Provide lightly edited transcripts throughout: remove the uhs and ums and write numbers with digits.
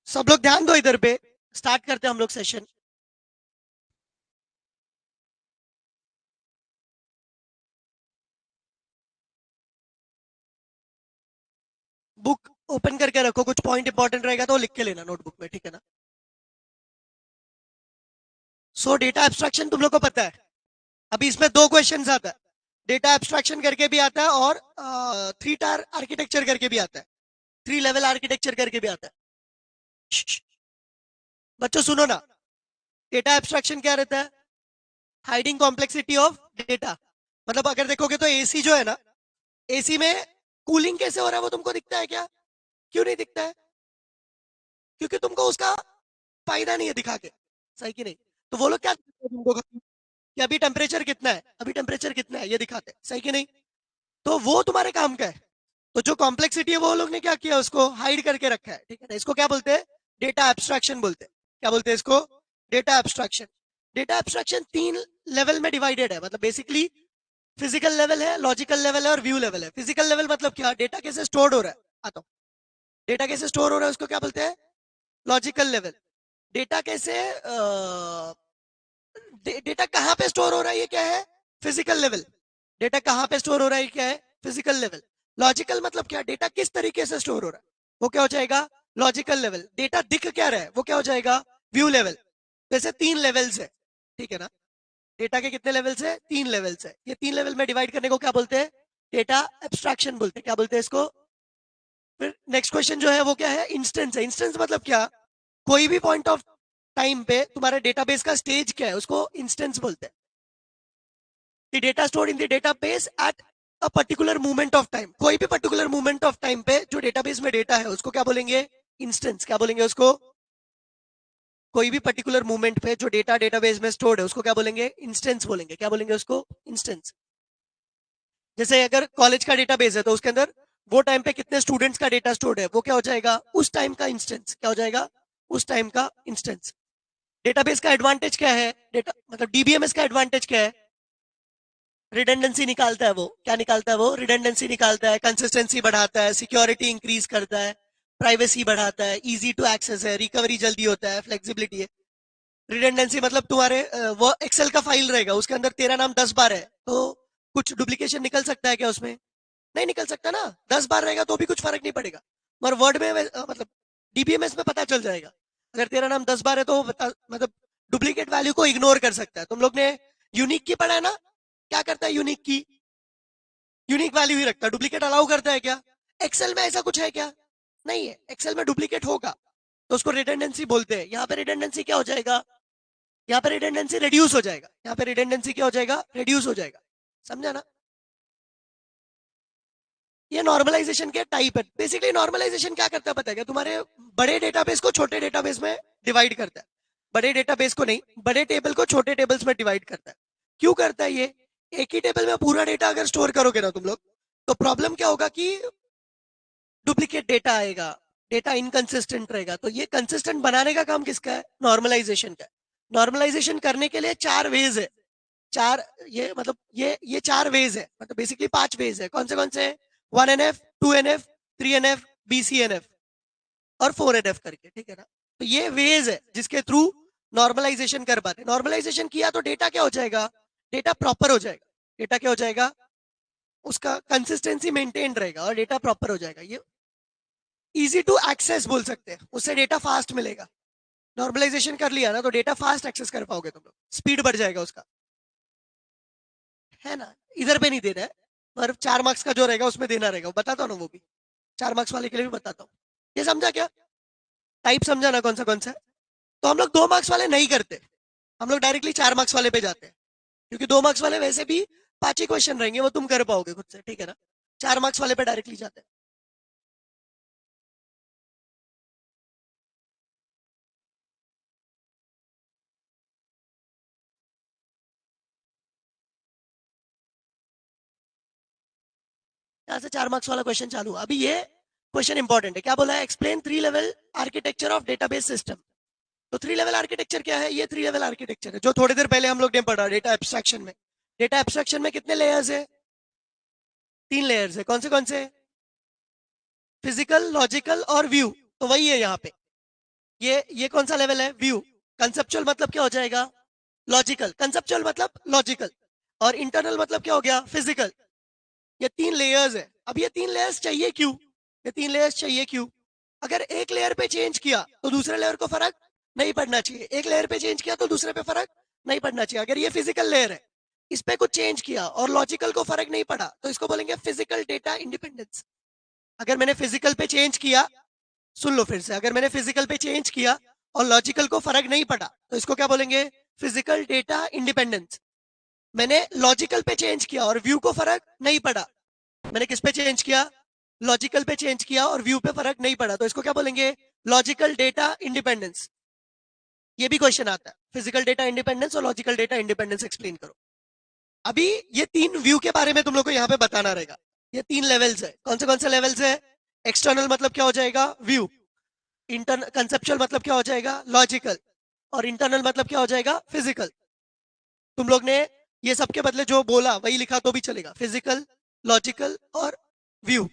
सब लोग ध्यान दो इधर पे, स्टार्ट करते हैं हम लोग सेशन। बुक ओपन करके रखो, कुछ पॉइंट इंपॉर्टेंट रहेगा तो लिख के लेना नोटबुक में, ठीक है ना। सो डेटा एब्स्ट्रैक्शन तुम लोग को पता है, अभी इसमें दो क्वेश्चन आता है। डेटा एब्स्ट्रैक्शन करके भी आता है और 3 टायर आर्किटेक्चर करके भी आता है, 3 लेवल आर्किटेक्चर करके भी आता है। बच्चों सुनो ना, डेटा एब्स्ट्रैक्शन क्या रहता है? Hiding complexity of data. मतलब अगर देखोगे तो एसी जो है ना, एसी में कूलिंग कैसे हो रहा है वो तुमको दिखता है क्या? क्यों नहीं दिखता है? क्योंकि तुमको उसका फायदा नहीं है दिखा के, सही कि नहीं? तो वो लोग क्या दिखाते हैं तुमको कि अभी टेम्परेचर कितना है, अभी टेम्परेचर कितना है, ये दिखाते हैं, सही कि नहीं? तो वो तुम्हारे काम का है। तो जो कॉम्प्लेक्सिटी है वो लोग ने क्या किया, उसको हाइड करके रखा है, ठीक है ना। इसको क्या बोलते हैं? डेटा एब्स्ट्रैक्शन बोलते हैं। क्या बोलते हैं इसको? Data abstraction. Data abstraction 3 level में डिवाइडेड है, मतलब बेसिकली फिजिकल लेवल है, लॉजिकल लेवल है और व्यू लेवल है। फिजिकल लेवल मतलब क्या? डेटा कैसे स्टोर हो रहा है, आता हूँ। डेटा कैसे स्टोर हो रहा है उसको क्या बोलते हैं? Logical level. डेटा कैसे डेटा कहाँ पे स्टोर हो रहा है, ये क्या है? Physical level. डेटा कहाँ पे स्टोर हो रहा है, क्या है? Physical level. लॉजिकल मतलब क्या? डेटा किस तरीके से स्टोर हो रहा है, वो क्या हो जाएगा? Logical level. डेटा दिख क्या रहा है, वो क्या हो जाएगा? View level. जैसे 3 लेवल्स है, ठीक है ना। डेटा के कितने लेवल्स है? 3 लेवल्स है। ये 3 लेवल में डिवाइड करने को क्या बोलते हैं? डेटा एब्स्ट्रैक्शन बोलते हैं। क्या बोलते हैं इसको? फिर नेक्स्ट क्वेश्चन जो है वो क्या है? इंस्टेंस है। इंस्टेंस मतलब क्या? कोई भी पॉइंट ऑफ टाइम पे तुम्हारे डेटाबेस का स्टेज क्या है, उसको इंस्टेंस बोलते हैं। The data stored in the database at a particular movement of time. कोई भी पर्टिकुलर मूवमेंट ऑफ टाइम पे जो डेटाबेस में डेटा है उसको क्या बोलेंगे? इंस्टेंस। क्या बोलेंगे उसको? कोई भी पर्टिकुलर मूवमेंट पे जो डेटा डेटाबेस में स्टोर्ड है उसको क्या बोलेंगे? इंस्टेंस बोलेंगे। क्या बोलेंगे उसको? इंस्टेंस। जैसे अगर कॉलेज का डेटाबेस है तो उसके अंदर वो टाइम पे कितने स्टूडेंट्स का डेटा स्टोर्ड है, वो क्या हो जाएगा? उस टाइम का इंस्टेंस। क्या हो जाएगा? उस टाइम का इंस्टेंस। डेटाबेस का एडवांटेज क्या है? डेटा मतलब डीबीएमएस का एडवांटेज क्या है? रिडेंडेंसी निकालता है। वो क्या निकालता है? वो रिडेंडेंसी निकालता है, कंसिस्टेंसी बढ़ाता है, सिक्योरिटी इंक्रीज करता है, प्राइवेसी बढ़ाता है, इजी टू एक्सेस है, रिकवरी जल्दी होता है, फ्लेक्सिबिलिटी है। रिडेंडेंसी मतलब तुम्हारे वो एक्सेल का फाइल रहेगा, उसके अंदर तेरा नाम 10 बार है तो कुछ डुप्लीकेशन निकल सकता है क्या उसमें? नहीं निकल सकता ना। 10 बार रहेगा तो भी कुछ फर्क नहीं पड़ेगा। मगर वर्ड में मतलब डीबीएमएस में पता चल जाएगा। अगर तेरा नाम 10 बार है तो मतलब डुप्लीकेट वैल्यू को इग्नोर कर सकता है। तुम लोग ने यूनिक की पढ़ा है ना? क्या करता है यूनिक की? यूनिक वैल्यू ही रखता है, डुप्लीकेट अलाउ करता है क्या? एक्सेल में ऐसा कुछ है क्या? नहीं है। एक्सेल में डुप्लीकेट होगा तो उसको रिडेंडेंसी बोलते हैं। यहाँ पे रिडेंडेंसी क्या हो जाएगा? यहाँ पे रिडेंडेंसी रिड्यूस हो जाएगा। यहाँ पे रिडेंडेंसी क्या हो जाएगा? रिड्यूस हो जाएगा। समझा ना? ये नॉर्मलाइजेशन के टाइप है। बेसिकली नॉर्मलाइजेशन क्या करता है पता है क्या? तुम्हारे बड़े डेटाबेस को छोटे डेटाबेस में डिवाइड करता है। बड़े डेटाबेस को नहीं, बड़े टेबल को छोटे टेबल्स में डिवाइड करता है। क्यों करता है ये? एक ही टेबल में पूरा डेटा अगर स्टोर करोगे ना तुम लोग, तो प्रॉब्लम क्या होगा कि डुप्लीकेट डेटा आएगा, डेटा इनकंसिस्टेंट रहेगा। तो ये कंसिस्टेंट बनाने का काम किसका है? नॉर्मलाइजेशन का। नॉर्मलाइजेशन करने के लिए 4 वेज है। चार, ये मतलब ये 4 वेज है, मतलब बेसिकली 5 वेज है। कौन से? 1NF, 2NF, 3NF, BCNF और 4NF करके, ठीक है ना। तो ये वेज है जिसके थ्रू नॉर्मलाइजेशन कर पाते। नॉर्मलाइजेशन किया तो डेटा क्या हो जाएगा? डेटा प्रॉपर हो जाएगा। डेटा क्या हो जाएगा? उसका कंसिस्टेंसी मेंटेन रहेगा और डेटा प्रॉपर हो जाएगा। ये इजी टू एक्सेस बोल सकते हैं, उससे डेटा फास्ट मिलेगा। नॉर्मलाइजेशन कर लिया ना तो डेटा फास्ट एक्सेस कर पाओगे तुम लोग, स्पीड बढ़ जाएगा उसका, है ना। इधर पे नहीं देना है, पर 4 मार्क्स का जो रहेगा उसमें देना रहेगा, बताता हूँ ना वो भी। 4 मार्क्स वाले के लिए भी बताता हूँ। ये समझा क्या? टाइप समझा ना कौन सा है? तो हम लोग 2 मार्क्स वाले नहीं करते, हम लोग डायरेक्टली 4 मार्क्स वाले पे जाते हैं। क्योंकि 2 मार्क्स वाले वैसे भी 5 ही क्वेश्चन रहेंगे, वो तुम कर पाओगे खुद से, ठीक है ना। 4 मार्क्स वाले पे डायरेक्टली जाते हैं। यहाँ से 4 मार्क्स वाला क्वेश्चन चालू। अभी ये क्वेश्चन इंपॉर्टेंट है। क्या बोला है? Explain 3 level architecture of database system. तो 3 लेवल आर्किटेक्चर क्या है? ये 3 लेवल आर्किटेक्चर है जो थोड़ी देर पहले हम लोग ने पढ़ा डेटा एब्स्ट्रैक्शन में। डेटा एब्स्ट्रैक्शन में कितने लेयर्स है? 3 लेयर्स है। कौन से? फिजिकल, लॉजिकल और व्यू। तो वही है यहाँ पे। ये कौन सा लेवल है? व्यू। कंसेप्चुअल मतलब क्या हो जाएगा? लॉजिकल। कंसेप्चुअल मतलब लॉजिकल। और इंटरनल मतलब क्या हो गया? फिजिकल। ये 3 लेयर्स है। अब ये 3 लेयर्स चाहिए क्यों? ये 3 लेयर्स चाहिए क्यों? अगर एक लेयर पे चेंज किया तो दूसरे लेयर को फर्क नहीं पड़ना चाहिए, एक लेयर पे चेंज किया तो दूसरे पे फर्क नहीं पड़ना चाहिए। अगर ये फिजिकल लेयर है, इस पे कुछ चेंज किया और लॉजिकल को फर्क नहीं पड़ा, तो इसको बोलेंगे फिजिकल डेटा इंडिपेंडेंस। अगर मैंने फिजिकल पे चेंज किया, सुन लो फिर से, अगर मैंने फिजिकल पे चेंज किया और लॉजिकल को फर्क नहीं पड़ा, तो इसको क्या बोलेंगे? Physical data independence. मैंने लॉजिकल पे चेंज किया और व्यू को फर्क नहीं पड़ा, मैंने किस पे चेंज किया? लॉजिकल पे चेंज किया और व्यू पे फर्क नहीं पड़ा, तो इसको क्या बोलेंगे? Logical data independence. ये भी क्वेश्चन आता है, फिजिकल डेटा इंडिपेंडेंस और लॉजिकल डेटा इंडिपेंडेंस एक्सप्लेन करो। अभी ये 3 व्यू के बारे में तुम लोग को यहाँ पे बताना रहेगा। ये 3 लेवल्स है। कौन से लेवल्स है? एक्सटर्नल मतलब क्या हो जाएगा? व्यू। इंटरनल कंसेप्चुअल मतलब क्या हो जाएगा? लॉजिकल। और इंटरनल मतलब क्या हो जाएगा? फिजिकल। तुम लोग ने ये सबके बदले जो बोला वही लिखा तो भी चलेगा, फिजिकल, लॉजिकल और व्यू।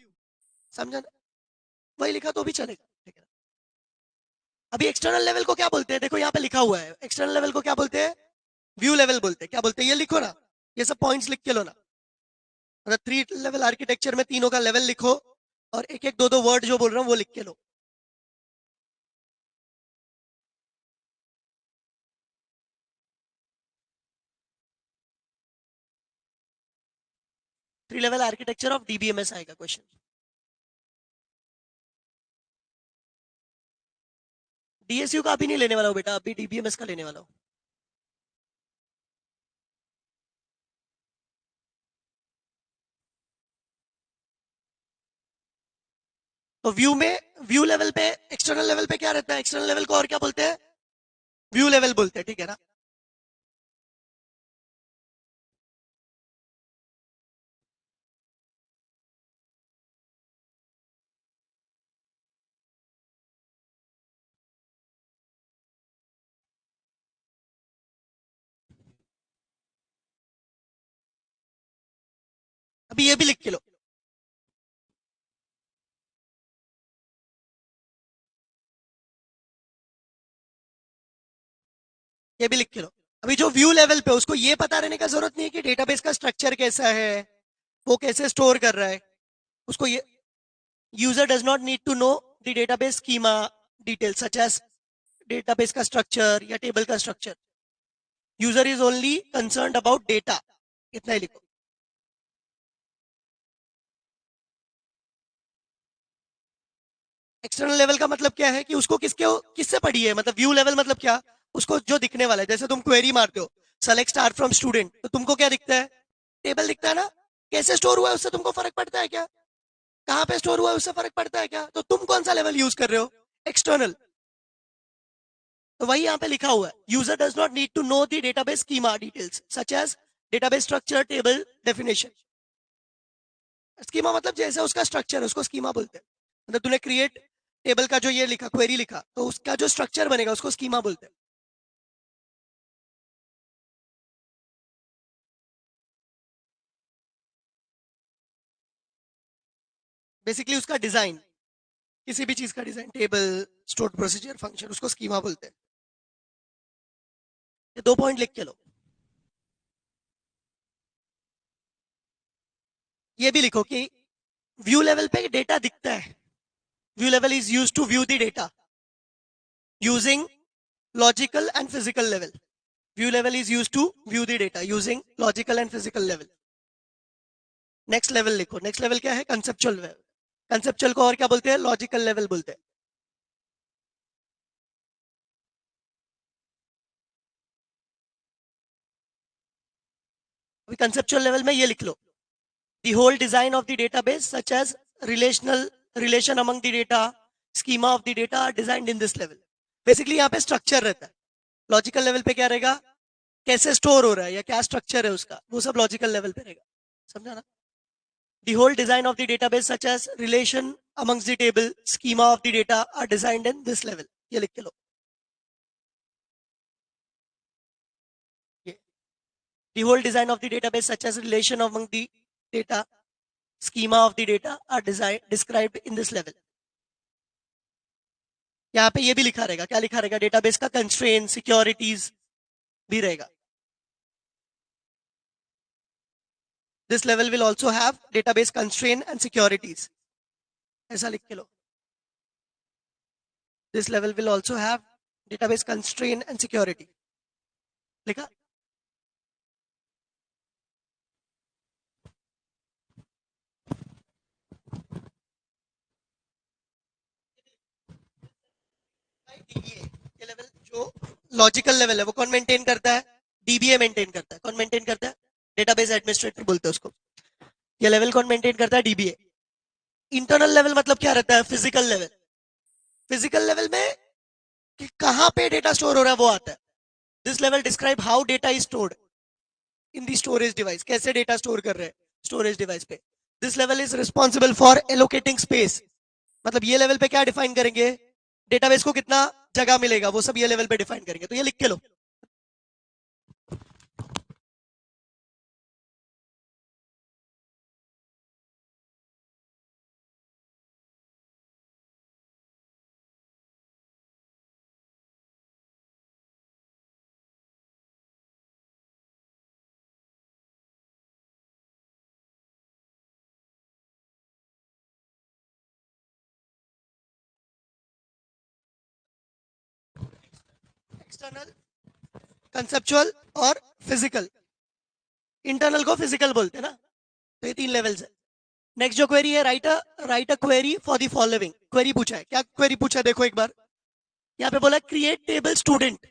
समझा ना? वही लिखा तो भी चलेगा, ठीक है। अभी एक्सटर्नल लेवल को क्या बोलते हैं? देखो यहाँ पे लिखा हुआ है, एक्सटर्नल लेवल को क्या बोलते हैं? व्यू लेवल बोलते हैं। क्या बोलते हैं? ये लिखो ना, ये सब पॉइंट्स लिख के लो ना। मतलब 3 लेवल आर्किटेक्चर में तीनों का लेवल लिखो और एक एक दो दो वर्ड जो बोल रहा हूँ वो लिख के लो। Three level architecture of DBMS आएगा क्वेश्चन। डीएसयू का अभी नहीं लेने वाला हूँ बेटा, अभी डीबीएमएस का लेने वाला हूँ। तो व्यू में, व्यू लेवल पे, एक्सटर्नल लेवल पे क्या रहता है? एक्सटर्नल लेवल को और क्या बोलते हैं? व्यू लेवल बोलते हैं, ठीक है ना? अभी ये भी लिख के लो। ये भी लिख के लो। अभी जो व्यू लेवल पे, उसको ये पता रहने का जरूरत नहीं है कि डेटाबेस का स्ट्रक्चर कैसा है, वो कैसे स्टोर कर रहा है। उसको ये, user does not need to know the database schema detail such as database का स्ट्रक्चर या टेबल का structure. User is only concern about data. इतना ही लिखो। एक्सटर्नल लेवल का मतलब क्या है कि उसको किससे पढ़ी है, मतलब व्यू लेवल मतलब क्या? उसको जो दिखने वाला है, जैसे तुम क्वेरी मारते हो सेलेक्ट स्टार फ्रॉम स्टूडेंट, तो तुमको क्या दिखता है? टेबल दिखता है ना? कैसे स्टोर हुआ है उससे तुमको फर्क पड़ता है क्या? कहां पे स्टोर हुआ है उससे फर्क पड़ता है क्या? तो तुम कौन सा लेवल यूज कर रहे हो? एक्सटर्नल। तो वही यहाँ पे लिखा हुआ है, user does not need to know the database schema details such as database structure table definition. Schema मतलब जैसे उसका स्ट्रक्चर है उसको स्कीमा बोलते हैं। मतलब तूने क्रिएट टेबल का जो ये लिखा, क्वेरी लिखा, तो उसका जो स्ट्रक्चर बनेगा उसको स्कीमा बोलते हैं। बेसिकली उसका डिजाइन, किसी भी चीज का design, table, store procedure, function, उसको स्कीमा बोलते हैं। ये 2 पॉइंट लिख के लो। ये भी लिखो कि व्यू लेवल पे डेटा दिखता है। View level is use to view the data using logical and physical level. View level is use to view the data using logical and physical level. Next level लिखो। Next level क्या है? Conceptual level. Conceptual को और क्या बोलते हैं? Logical level बोलते हैं। अभी कंसेप्चुअल लेवल में ये लिख लो, the whole design of the database such as relational relation among the data, schema of the data are designed in this level। Basically यहाँ पे स्ट्रक्चर रहता है। लॉजिकल लेवल पे क्या रहेगा? कैसे स्टोर हो रहा है या क्या स्ट्रक्चर है उसका, वो सब लॉजिकल लेवल पे रहेगा। समझा ना? the whole design of the database such as relation amongst the table, schema of the data are designed in this level। ये लिख के लो। ये the whole design of the database such as relation among the data, schema of the data are designed described in this level। यहाँ पे ये भी लिखा रहेगा, क्या लिखा रहेगा, डेटाबेस का कंस्ट्रेन, सिक्योरिटीज भी रहेगा. This level will also have database constraint and securities. ऐसा लिख के लो. This level will also have database constraint and security. लिखा. ये लेवल जो लॉजिकल लेवल है वो कौन मेंटेन करता है, डीबीए मेंटेन करता है. कौन मेंटेन करता है, डेटाबेस एडमिनिस्ट्रेटर बोलते हैं उसको. ये लेवल कौन मेंटेन करता है, डीबीए. इंटरनल लेवल मतलब क्या रहता है, फिजिकल लेवल. फिजिकल लेवल में कि कहां पे डेटा स्टोर हो रहा है वो आता है. This level describe how data is stored in the storage device. कैसे डेटा स्टोर कर रहे हैं स्टोरेज डिवाइस पे. This level is responsible for allocating space. मतलब ये लेवल पे क्या डिफाइन करेंगे, डेटाबेस को कितना जगह मिलेगा वो सब ये लेवल पे डिफाइन करेंगे. तो ये लिख के लो. एक्सटर्नल, कंसेप्चुअल और फिजिकल. इंटरनल को फिजिकल बोलते हैं ना. तो ये 3 लेवल्स है. नेक्स्ट जो क्वेरी है, right a query for the following. Query पूछा है, क्या क्वेरी पूछा है देखो एक बार. यहाँ पे बोला क्रिएट टेबल स्टूडेंट.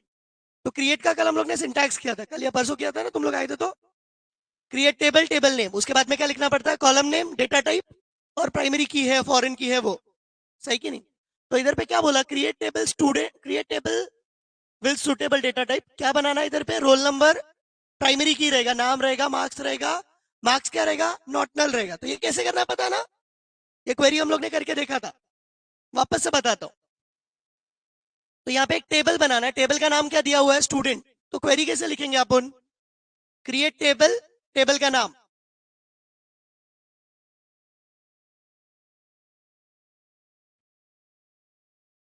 तो क्रिएट का कल हम लोग ने सिंटैक्स किया था, कल या परसों किया था ना, तुम लोग आए थे तो. क्रिएट टेबल, टेबल नेम, उसके बाद में क्या लिखना पड़ता है, कॉलम नेम, डेटा टाइप और प्राइमरी की है, फॉरेन की है वो. सही कि नहीं. तो इधर पे क्या बोला, create table student, create table will suitable data type. क्या बनाना है इधर पे, रोल नंबर प्राइमरी की रहेगा, नाम रहेगा, मार्क्स रहेगा. मार्क्स क्या रहेगा, नॉट नल रहेगा. तो ये कैसे करना है पता ना, ये क्वेरी हम लोग ने करके देखा था. वापस से बताता हूँ. तो यहाँ पे एक टेबल बनाना है, टेबल का नाम क्या दिया हुआ है, स्टूडेंट. तो क्वेरी कैसे लिखेंगे अपन, क्रिएट टेबल, टेबल का नाम.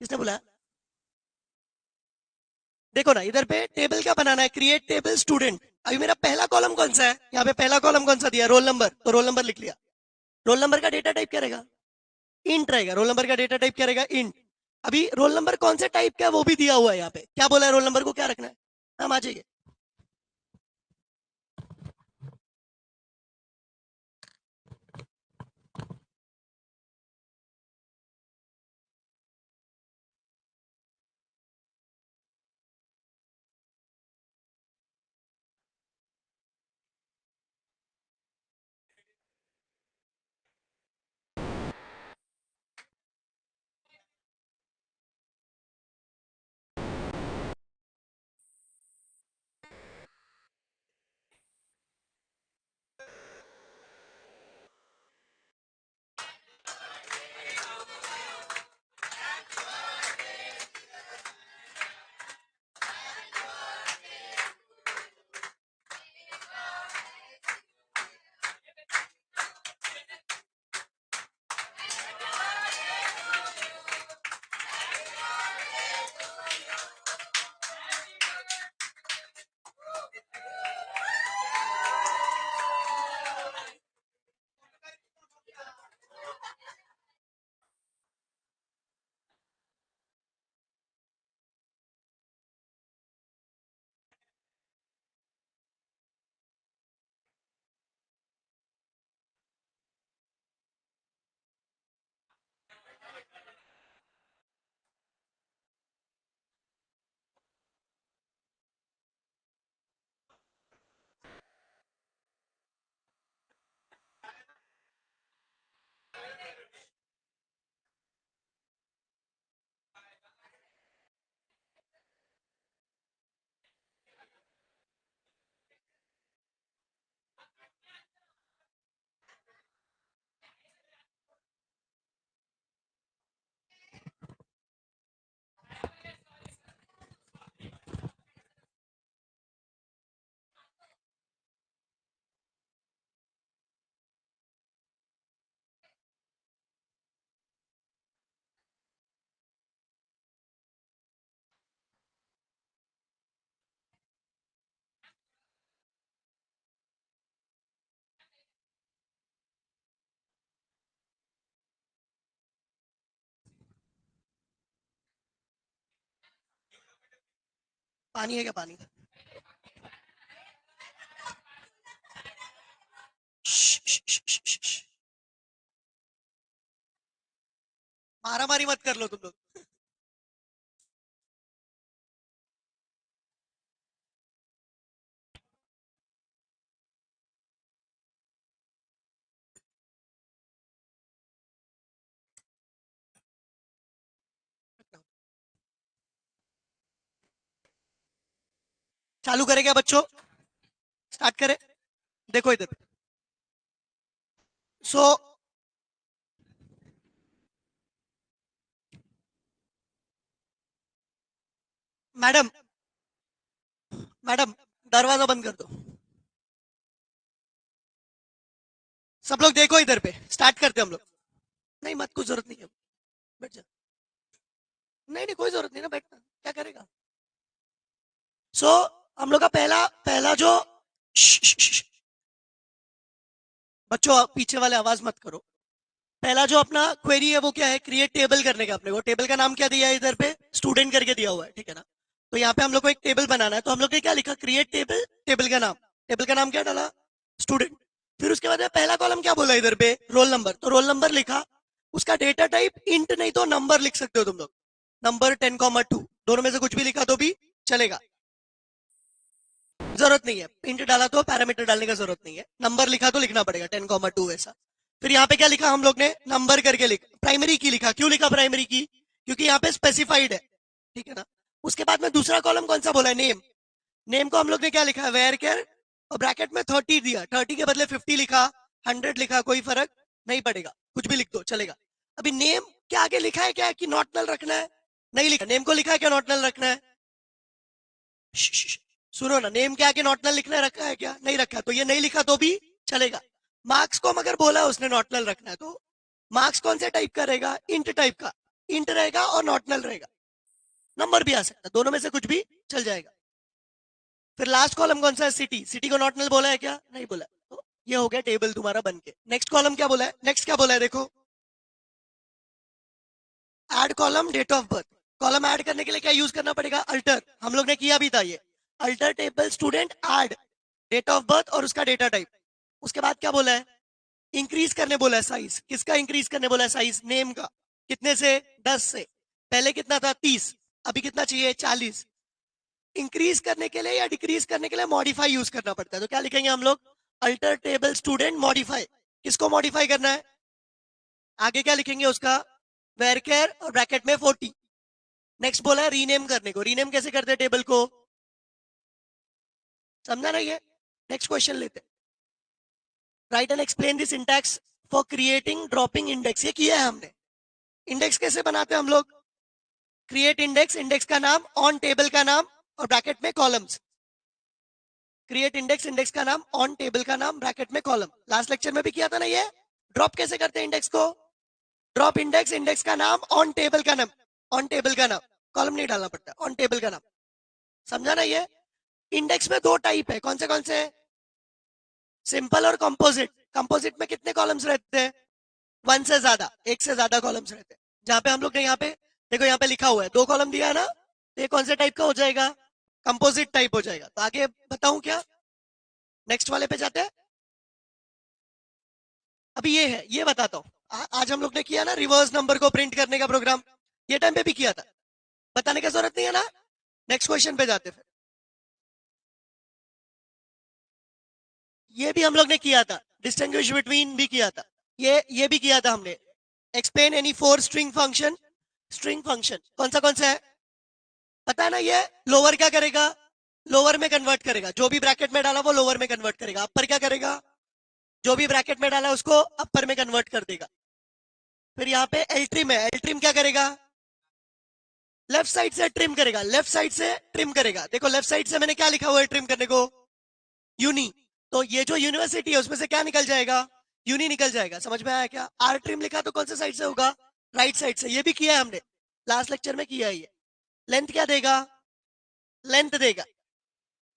किसने बोला, देखो ना इधर पे टेबल क्या बनाना है, क्रिएट टेबल स्टूडेंट. अभी मेरा पहला कॉलम कौन सा है, यहाँ पे पहला कॉलम कौन सा दिया, रोल नंबर. तो रोल नंबर लिख लिया. रोल नंबर का डेटा टाइप क्या रहेगा, इंट रहेगा. रोल नंबर का डेटा टाइप क्या रहेगा, इंट. अभी रोल नंबर कौन से टाइप का है वो भी दिया हुआ है यहाँ पे. क्या बोला है, रोल नंबर को क्या रखना है, हम आ जाइए. पानी है क्या? पानी? मारा मारी मत कर लो तुम लोग। चालू करें क्या बच्चों? स्टार्ट करें? देखो इधर। सो मैडम, मैडम दरवाजा बंद कर दो। सब लोग देखो इधर पे, स्टार्ट करते हम लोग। नहीं मत, कुछ जरूरत नहीं है, बैठ जा। नहीं नहीं कोई जरूरत नहीं ना, बैठना क्या करेगा। सो हम लोग का पहला पहला जो बच्चों पीछे वाले आवाज मत करो। पहला जो अपना क्वेरी है वो क्या है? क्रिएट टेबल करने का। अपने को टेबल का नाम क्या दिया है? इधर पे स्टूडेंट करके दिया हुआ है, ठीक है ना। तो यहाँ पे हम लोग को एक टेबल बनाना है, तो हम लोग ने क्या लिखा? Create table. टेबल का नाम, टेबल का नाम क्या डाला? स्टूडेंट। फिर उसके बाद पहला कॉलम क्या बोला इधर पे? Roll number. तो रोल नंबर लिखा। उसका डेटा टाइप इंट नहीं तो नंबर लिख सकते हो तुम लोग। नंबर 10,2 दोनों में से कुछ भी लिखा तो भी चलेगा, जरूरत नहीं है। इंट डाला तो पैरामीटर डालने का जरूरत नहीं है, नंबर लिखा तो लिखना पड़ेगा 10,2 वैसा। फिर यहाँ पे क्या लिखा हम लोग ने? नंबर करके लिखा। प्राइमरी की लिखा। क्यों लिखा प्राइमरी की? क्योंकि यहाँ पे स्पेसिफाइड है, ठीक है ना। उसके बाद में दूसरा कॉलम कौन सा बोला है? नेम। नेम को हम लोग ने क्या लिखा है? वेयर केयर, और ब्रैकेट में 30 दिया। 30 के बदले 50 लिखा, 100 लिखा, कोई फर्क नहीं पड़ेगा, कुछ भी लिख दो चलेगा। अभी नेम के आगे लिखा है क्या कि नॉट नल रखना है? नहीं लिखा। नेम को लिखा है क्या नॉट नल रखना है? सुनो ना, नेम के आगे नॉट नल लिखना रखा है क्या? नहीं रखा। तो ये नहीं लिखा तो भी चलेगा। मार्क्स को मगर बोला उसने नॉट नल रखना है, तो मार्क्स कौन से टाइप का रहेगा? इंट टाइप का। इंट रहेगा और नॉट नल रहेगा। नंबर भी आ सकता है, दोनों में से कुछ भी चल जाएगा। फिर लास्ट कॉलम कौन सा है? सिटी। सिटी को नॉट नल बोला है क्या? नहीं बोला। तो ये हो गया टेबल तुम्हारा बन के। नेक्स्ट कॉलम क्या बोला है? नेक्स्ट क्या बोला है देखो, add column date of birth. Column add करने के लिए क्या यूज करना पड़ेगा? अल्टर। हम लोग ने किया भी था ये। Alter table student add date of birth और उसका डेटा टाइप। उसके बाद क्या बोला है? इंक्रीज करने बोला है साइज। किसका इंक्रीज करने बोला है? साइज नेम का। कितने से? 10 से। पहले कितना था? 30। अभी कितना चाहिए? 40। इंक्रीज करने के लिए या डिक्रीज करने के लिए मॉडिफाई यूज करना पड़ता है, तो क्या लिखेंगे हम लोग? Alter table student modify. किसको मॉडिफाई करना है? आगे क्या लिखेंगे उसका? वेर केयर और ब्रैकेट में 40। नेक्स्ट बोला है रीनेम करने को। रीनेम कैसे करते हैं टेबल को? समझा नहीं है? नेक्स्ट क्वेश्चन लेते हैं। Right and explain this syntax for creating dropping index. ये किया है हमने। इंडेक्स कैसे बनाते हैं हम लोग? क्रिएट इंडेक्स, इंडेक्स का नाम, ऑन टेबल का नाम और ब्रैकेट में कॉलम्स। क्रिएट इंडेक्स, इंडेक्स का नाम, ऑन टेबल का नाम, ब्रैकेट में कॉलम। लास्ट लेक्चर में भी किया था ना ये। ड्रॉप कैसे करते हैं इंडेक्स को? ड्रॉप इंडेक्स, इंडेक्स का नाम, ऑन टेबल का नाम, ऑन टेबल का नाम, कॉलम नहीं डालना पड़ता, ऑन टेबल का नाम। समझा ना ये? इंडेक्स में दो टाइप है, कौन से? सिंपल और कंपोजिट। कंपोजिट में कितने कॉलम्स रहते हैं? वन से ज्यादा, एक से ज्यादा कॉलम्स रहते हैं। जहां पे हम लोग ने यहाँ पे देखो, यहाँ पे लिखा हुआ है 2 कॉलम दिया है ना, तो ये कौन से टाइप का हो जाएगा? कंपोजिट टाइप हो जाएगा। तो आगे बताऊं क्या? नेक्स्ट वाले पे जाते हैं। अभी ये है, ये बताता हूँ। आज हम लोग ने किया ना रिवर्स नंबर को प्रिंट करने का प्रोग्राम, ये टाइम पे भी किया था, बताने की जरूरत नहीं है ना। नेक्स्ट क्वेश्चन पे जाते फिर। ये भी हम लोग ने किया था, डिस्टिंग्विश बिटवीन भी किया था। ये भी किया था हमने। Explain any 4 string function. String function कौन सा है? पता है ना ये? लोअर क्या करेगा? लोअर में कन्वर्ट करेगा। जो भी ब्रैकेट में डाला वो लोअर में कन्वर्ट करेगा। अपर क्या करेगा? जो भी ब्रैकेट में डाला उसको अपर में कन्वर्ट कर देगा। फिर यहाँ पे एल ट्रिम है। एल ट्रिम क्या करेगा? लेफ्ट साइड से ट्रिम करेगा। लेफ्ट साइड से ट्रिम करेगा। देखो लेफ्ट साइड से मैंने क्या लिखा हुआ है ट्रिम करने को? यूनी। तो ये जो यूनिवर्सिटी है उसमें से क्या निकल जाएगा? यूनी निकल जाएगा। समझ में आया क्या? आर ट्रिम लिखा तो कौन से साइड से होगा? राइट साइड से। ये भी किया है हमने, लास्ट लेक्चर में किया है ये। लेंथ क्या देगा? लेंथ देगा।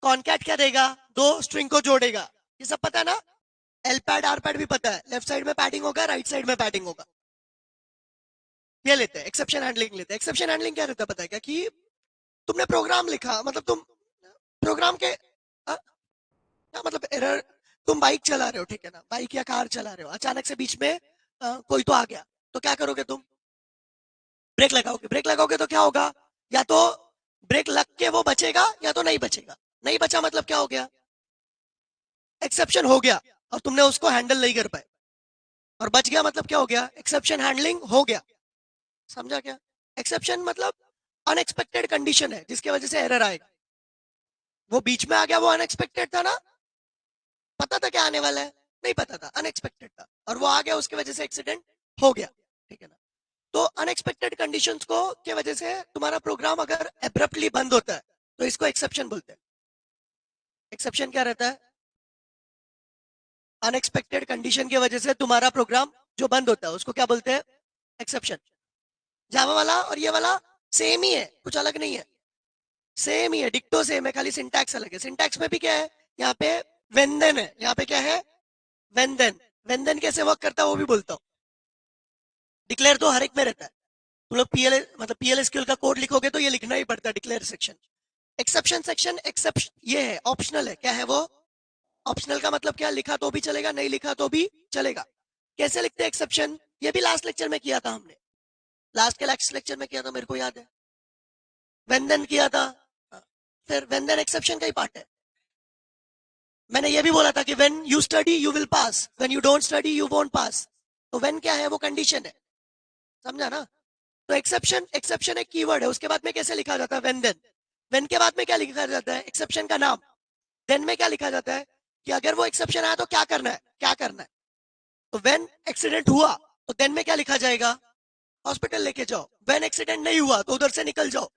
कॉनकैट क्या देगा? दो स्ट्रिंग को जोड़ेगा। ये सब पता है ना? एल पैड आर पैड भी पता है। लेफ्ट साइड में पैडिंग होगा, राइट साइड में पैडिंग होगा। ये लेते हैं एक्सेप्शन हैंडलिंग लेते हैं। एक्सेप्शन हैंडलिंग क्या रहता है पता है क्या? कि तुमने प्रोग्राम लिखा, मतलब तुम प्रोग्राम के क्या मतलब एरर, तुम बाइक चला रहे हो, ठीक है ना, बाइक या कार चला रहे हो, अचानक से बीच में कोई तो आ गया, तो क्या करोगे तुम? ब्रेक लगाओगे। ब्रेक लगाओगे तो क्या होगा? या तो ब्रेक लग के वो बचेगा या तो नहीं बचेगा। नहीं बचा मतलब क्या हो गया? एक्सेप्शन हो गया और तुमने उसको हैंडल नहीं कर पाए। और बच गया मतलब क्या हो गया? एक्सेप्शन हैंडलिंग हो गया। समझा क्या? एक्सेप्शन मतलब अनएक्सपेक्टेड कंडीशन है जिसकी वजह से एरर आएगा। वो बीच में आ गया, वो अनएक्सपेक्टेड था ना, पता था क्या आने वाला है? नहीं पता था, अनएक्सपेक्टेड था, और वो आ गया, उसकी वजह से एक्सीडेंट हो गया, ठीक है ना। तो अनएक्सपेक्टेड कंडीशंस को की वजह से तुम्हारा प्रोग्राम अगर एब्रप्टली बंद होता है तो इसको एक्सेप्शन बोलते हैं। एक्सेप्शन क्या रहता है? अनएक्सपेक्टेड कंडीशन की वजह से तुम्हारा प्रोग्राम जो बंद होता है उसको क्या बोलते हैं? एक्सेप्शन। जावा वाला और ये वाला सेम ही है, कुछ अलग नहीं है, सेम ही है, डिक्टो सेम है, खाली सिंटैक्स अलग है। सिंटैक्स में भी क्या है, यहाँ पे वेंदेन है, यहाँ पे क्या है? वेंदेन। वेंदेन कैसे वर्क करता है वो भी बोलता हूँ। डिक्लेयर तो हर एक में रहता है। तुम लोग पीएल मतलब पीएलएसक्यूएल का कोड लिखोगे तो ये लिखना ही पड़ता है, declare section. Exception section exception ये है, ऑप्शनल है। क्या है वो? ऑप्शनल का मतलब क्या? लिखा तो भी चलेगा, नहीं लिखा तो भी चलेगा। कैसे लिखते हैं एक्सेप्शन? ये भी लास्ट लेक्चर में किया था हमने, लास्ट के लास्ट लेक्चर में किया था, मेरे को याद है, वेंदन किया था। फिर वेंदन एक्सेप्शन का ही पार्ट है। मैंने ये भी बोला था कि when you study you will pass, when you don't study you won't pass. तो व्हेन क्या है? वो कंडीशन है, समझा ना। तो एक्सेप्शन, एक्सेप्शन एक कीवर्ड है, उसके बाद में कैसे लिखा जाता है? When then. व्हेन के बाद में क्या लिखा जाता है? एक्सेप्शन का नाम। देन में क्या लिखा जाता है कि अगर वो एक्सेप्शन आया तो क्या करना है, क्या करना है। तो व्हेन एक्सीडेंट हुआ तो देन में क्या लिखा जाएगा? हॉस्पिटल लेके जाओ। व्हेन एक्सीडेंट नहीं हुआ तो उधर से निकल जाओ।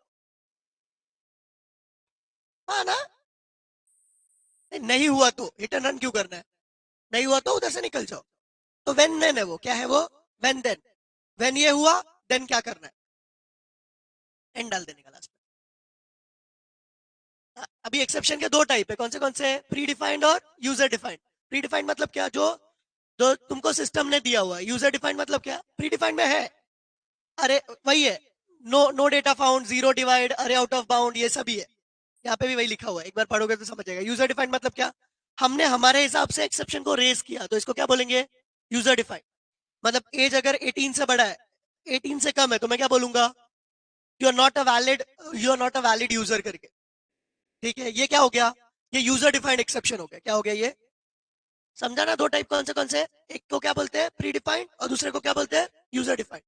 हाँ ना? नहीं हुआ तो हिट एंड रन क्यों करना है? नहीं हुआ तो उधर से निकल जाओ। तो व्हेन देन है, वो क्या है? वो व्हेन देन। व्हेन ये हुआ देन क्या करना है? एंड डाल देने का लास्ट में। अभी एक्सेप्शन के दो टाइप है, कौन से? प्री डिफाइंड और यूजर डिफाइंड। प्री डिफाइंड मतलब क्या? जो जो तुमको सिस्टम ने दिया हुआ है। यूजर डिफाइंड मतलब क्या? प्री डिफाइंड में है, अरे वही है, no no data found, zero divide, अरे आउट ऑफ बाउंड, ये सभी है। यहाँ पे भी वही लिखा हुआ है, एक बार पढ़ोगे तो समझ जाएगा। यूजर डिफाइंड मतलब क्या? हमने हमारे हिसाब से एक्सेप्शन को रेज किया तो इसको क्या बोलेंगे? User defined. मतलब एज अगर 18 से बड़ा है, 18 से कम है, तो मैं क्या बोलूंगा? You are not a valid, you are not a valid user करके, ठीक है। ये क्या हो गया? ये यूजर डिफाइंड एक्सेप्शन हो गया। क्या हो गया ये? समझा ना? दो टाइप कौन से? एक को क्या बोलते हैं? प्री डिफाइंड, और दूसरे को क्या बोलते हैं? User defined.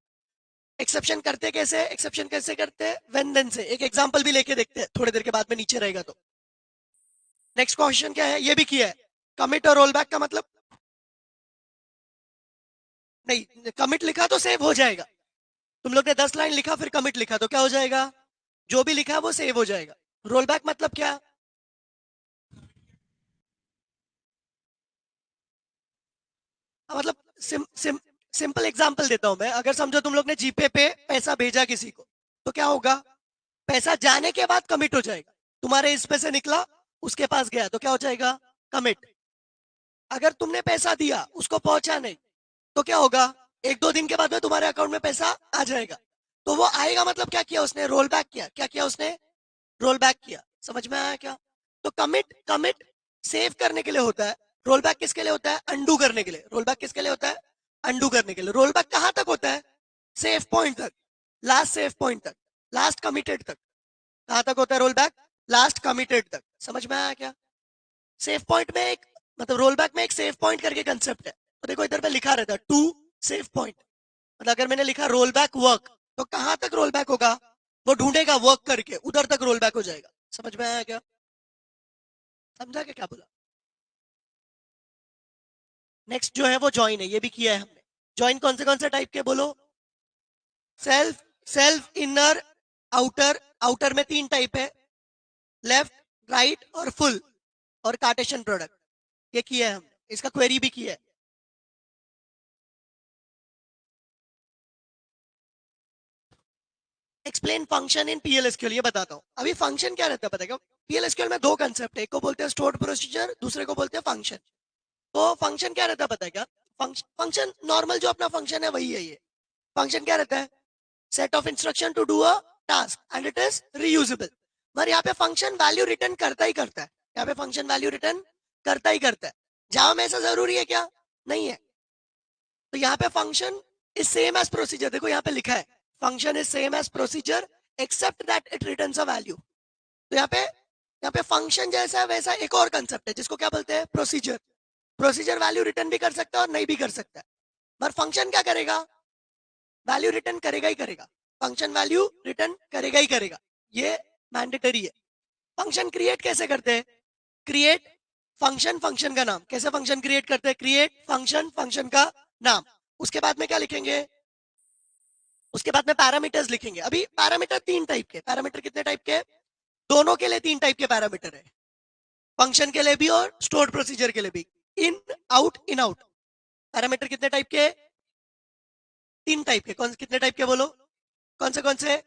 एक्सेप्शन करते कैसे? एक्सेप्शन कैसे करते हैं? व्हेन देन से। एक एग्जांपल भी लेके देखते हैं थोड़ी देर के बाद में, नीचे रहेगा तो। नेक्स्ट क्वेश्चन क्या है? ये भी किया है। कमिट और रोल बैक का मतलब? नहीं, कमिट लिखा तो सेव हो जाएगा। तुम लोग ने 10 लाइन लिखा फिर कमिट लिखा तो क्या हो जाएगा? जो भी लिखा वो सेव हो जाएगा। रोल बैक मतलब क्या? मतलब सिंपल एग्जांपल देता हूं मैं। अगर समझो तुम लोग ने जीपे पे पैसा भेजा किसी को, तो क्या होगा? पैसा जाने के बाद कमिट हो जाएगा। तुम्हारे इसमें से निकला, उसके पास गया तो क्या हो जाएगा? कमिट। अगर तुमने पैसा दिया, उसको पहुंचा नहीं, तो क्या होगा? एक दो दिन के बाद में तुम्हारे अकाउंट में पैसा आ जाएगा। तो वो आएगा मतलब क्या किया उसने? रोल बैक किया। क्या किया उसने? रोल बैक किया। समझ में आया क्या? तो कमिट, कमिट सेव करने के लिए होता है। रोल बैक किसके लिए होता है? अंडू करने के लिए। रोल बैक किसके लिए होता है? अंडू करने के लिए। रोल बैक कहां तक होता है? सेव पॉइंट तक, लास्ट सेव पॉइंट तक, लास्ट कमिटेड तक। कहां तक होता है रोल बैक? लास्ट कमिटेड तक। समझ में आया क्या? सेव पॉइंट में एक, मतलब रोल बैक में एक सेव पॉइंट करके कंसेप्ट है। तो देखो इधर पे लिखा रहता है टू सेव पॉइंट। मतलब अगर मैंने लिखा रोल बैक वर्क, तो कहां तक रोल बैक होगा? वो ढूंढेगा वर्क करके, उधर तक रोल बैक हो जाएगा। समझ में आया क्या? समझा क्या बोला? नेक्स्ट जो है वो ज्वाइन है, ये भी किया है हमने। ज्वाइन कौन से टाइप के बोलो? Self, self, inner, outer. Outer में 3 टाइप है, लेफ्ट, राइट और फुल, और कार्टेशियन प्रोडक्ट। ये किया है हमने, इसका क्वेरी भी किया है। एक्सप्लेन फंक्शन इन पीएलएसक्यूएल, ये बताता हूँ। अभी फंक्शन क्या रहता है पता है क्या? पीएलएसक्यूएल में दो कंसेप्ट है, एक को बोलते हैं स्टोर्ड प्रोसीजर, दूसरे को बोलते हैं फंक्शन। तो फंक्शन क्या रहता है पता है क्या? फंक्शन नॉर्मल जो अपना फंक्शन है वही है ये। फंक्शन क्या रहता है? Set of instruction to do a task and it is reusable. मगर यहाँ पे फंक्शन वैल्यू रिटर्न करता ही करता है, यहाँ पे फंक्शन वैल्यू रिटर्न करता ही करता है। जावा में ऐसा जरूरी है क्या? नहीं है। तो यहाँ पे function is same as procedure, देखो यहाँ पे लिखा है function is same as procedure except that it returns a value. तो यहाँ पे फंक्शन जैसा है वैसा एक और कंसेप्ट है जिसको क्या बोलते हैं? प्रोसीजर। प्रोसीजर वैल्यू रिटर्न भी कर सकता है और नहीं भी कर सकता है, पर फंक्शन क्या करेगा? वैल्यू रिटर्न करेगा ही करेगा, फंक्शन वैल्यू रिटर्न करेगा ही करेगा, ये मैंडेटरी है। फंक्शन क्रिएट कैसे करते हैं? क्रिएट फंक्शन, फंक्शन का नाम। कैसे फंक्शन क्रिएट करते हैं? क्रिएट फंक्शन, फंक्शन का नाम। उसके बाद में क्या लिखेंगे? उसके बाद में पैरामीटर्स लिखेंगे। अभी पैरामीटर 3 टाइप के, पैरामीटर कितने टाइप के? दोनों के लिए 3 टाइप के पैरामीटर है, फंक्शन के लिए भी और स्टोर्ड प्रोसीजर के लिए भी। इन, आउट, इन, आउट। पैरामीटर कितने टाइप के? 3 टाइप के। कौन कितने टाइप के बोलो? कौन से कौन से?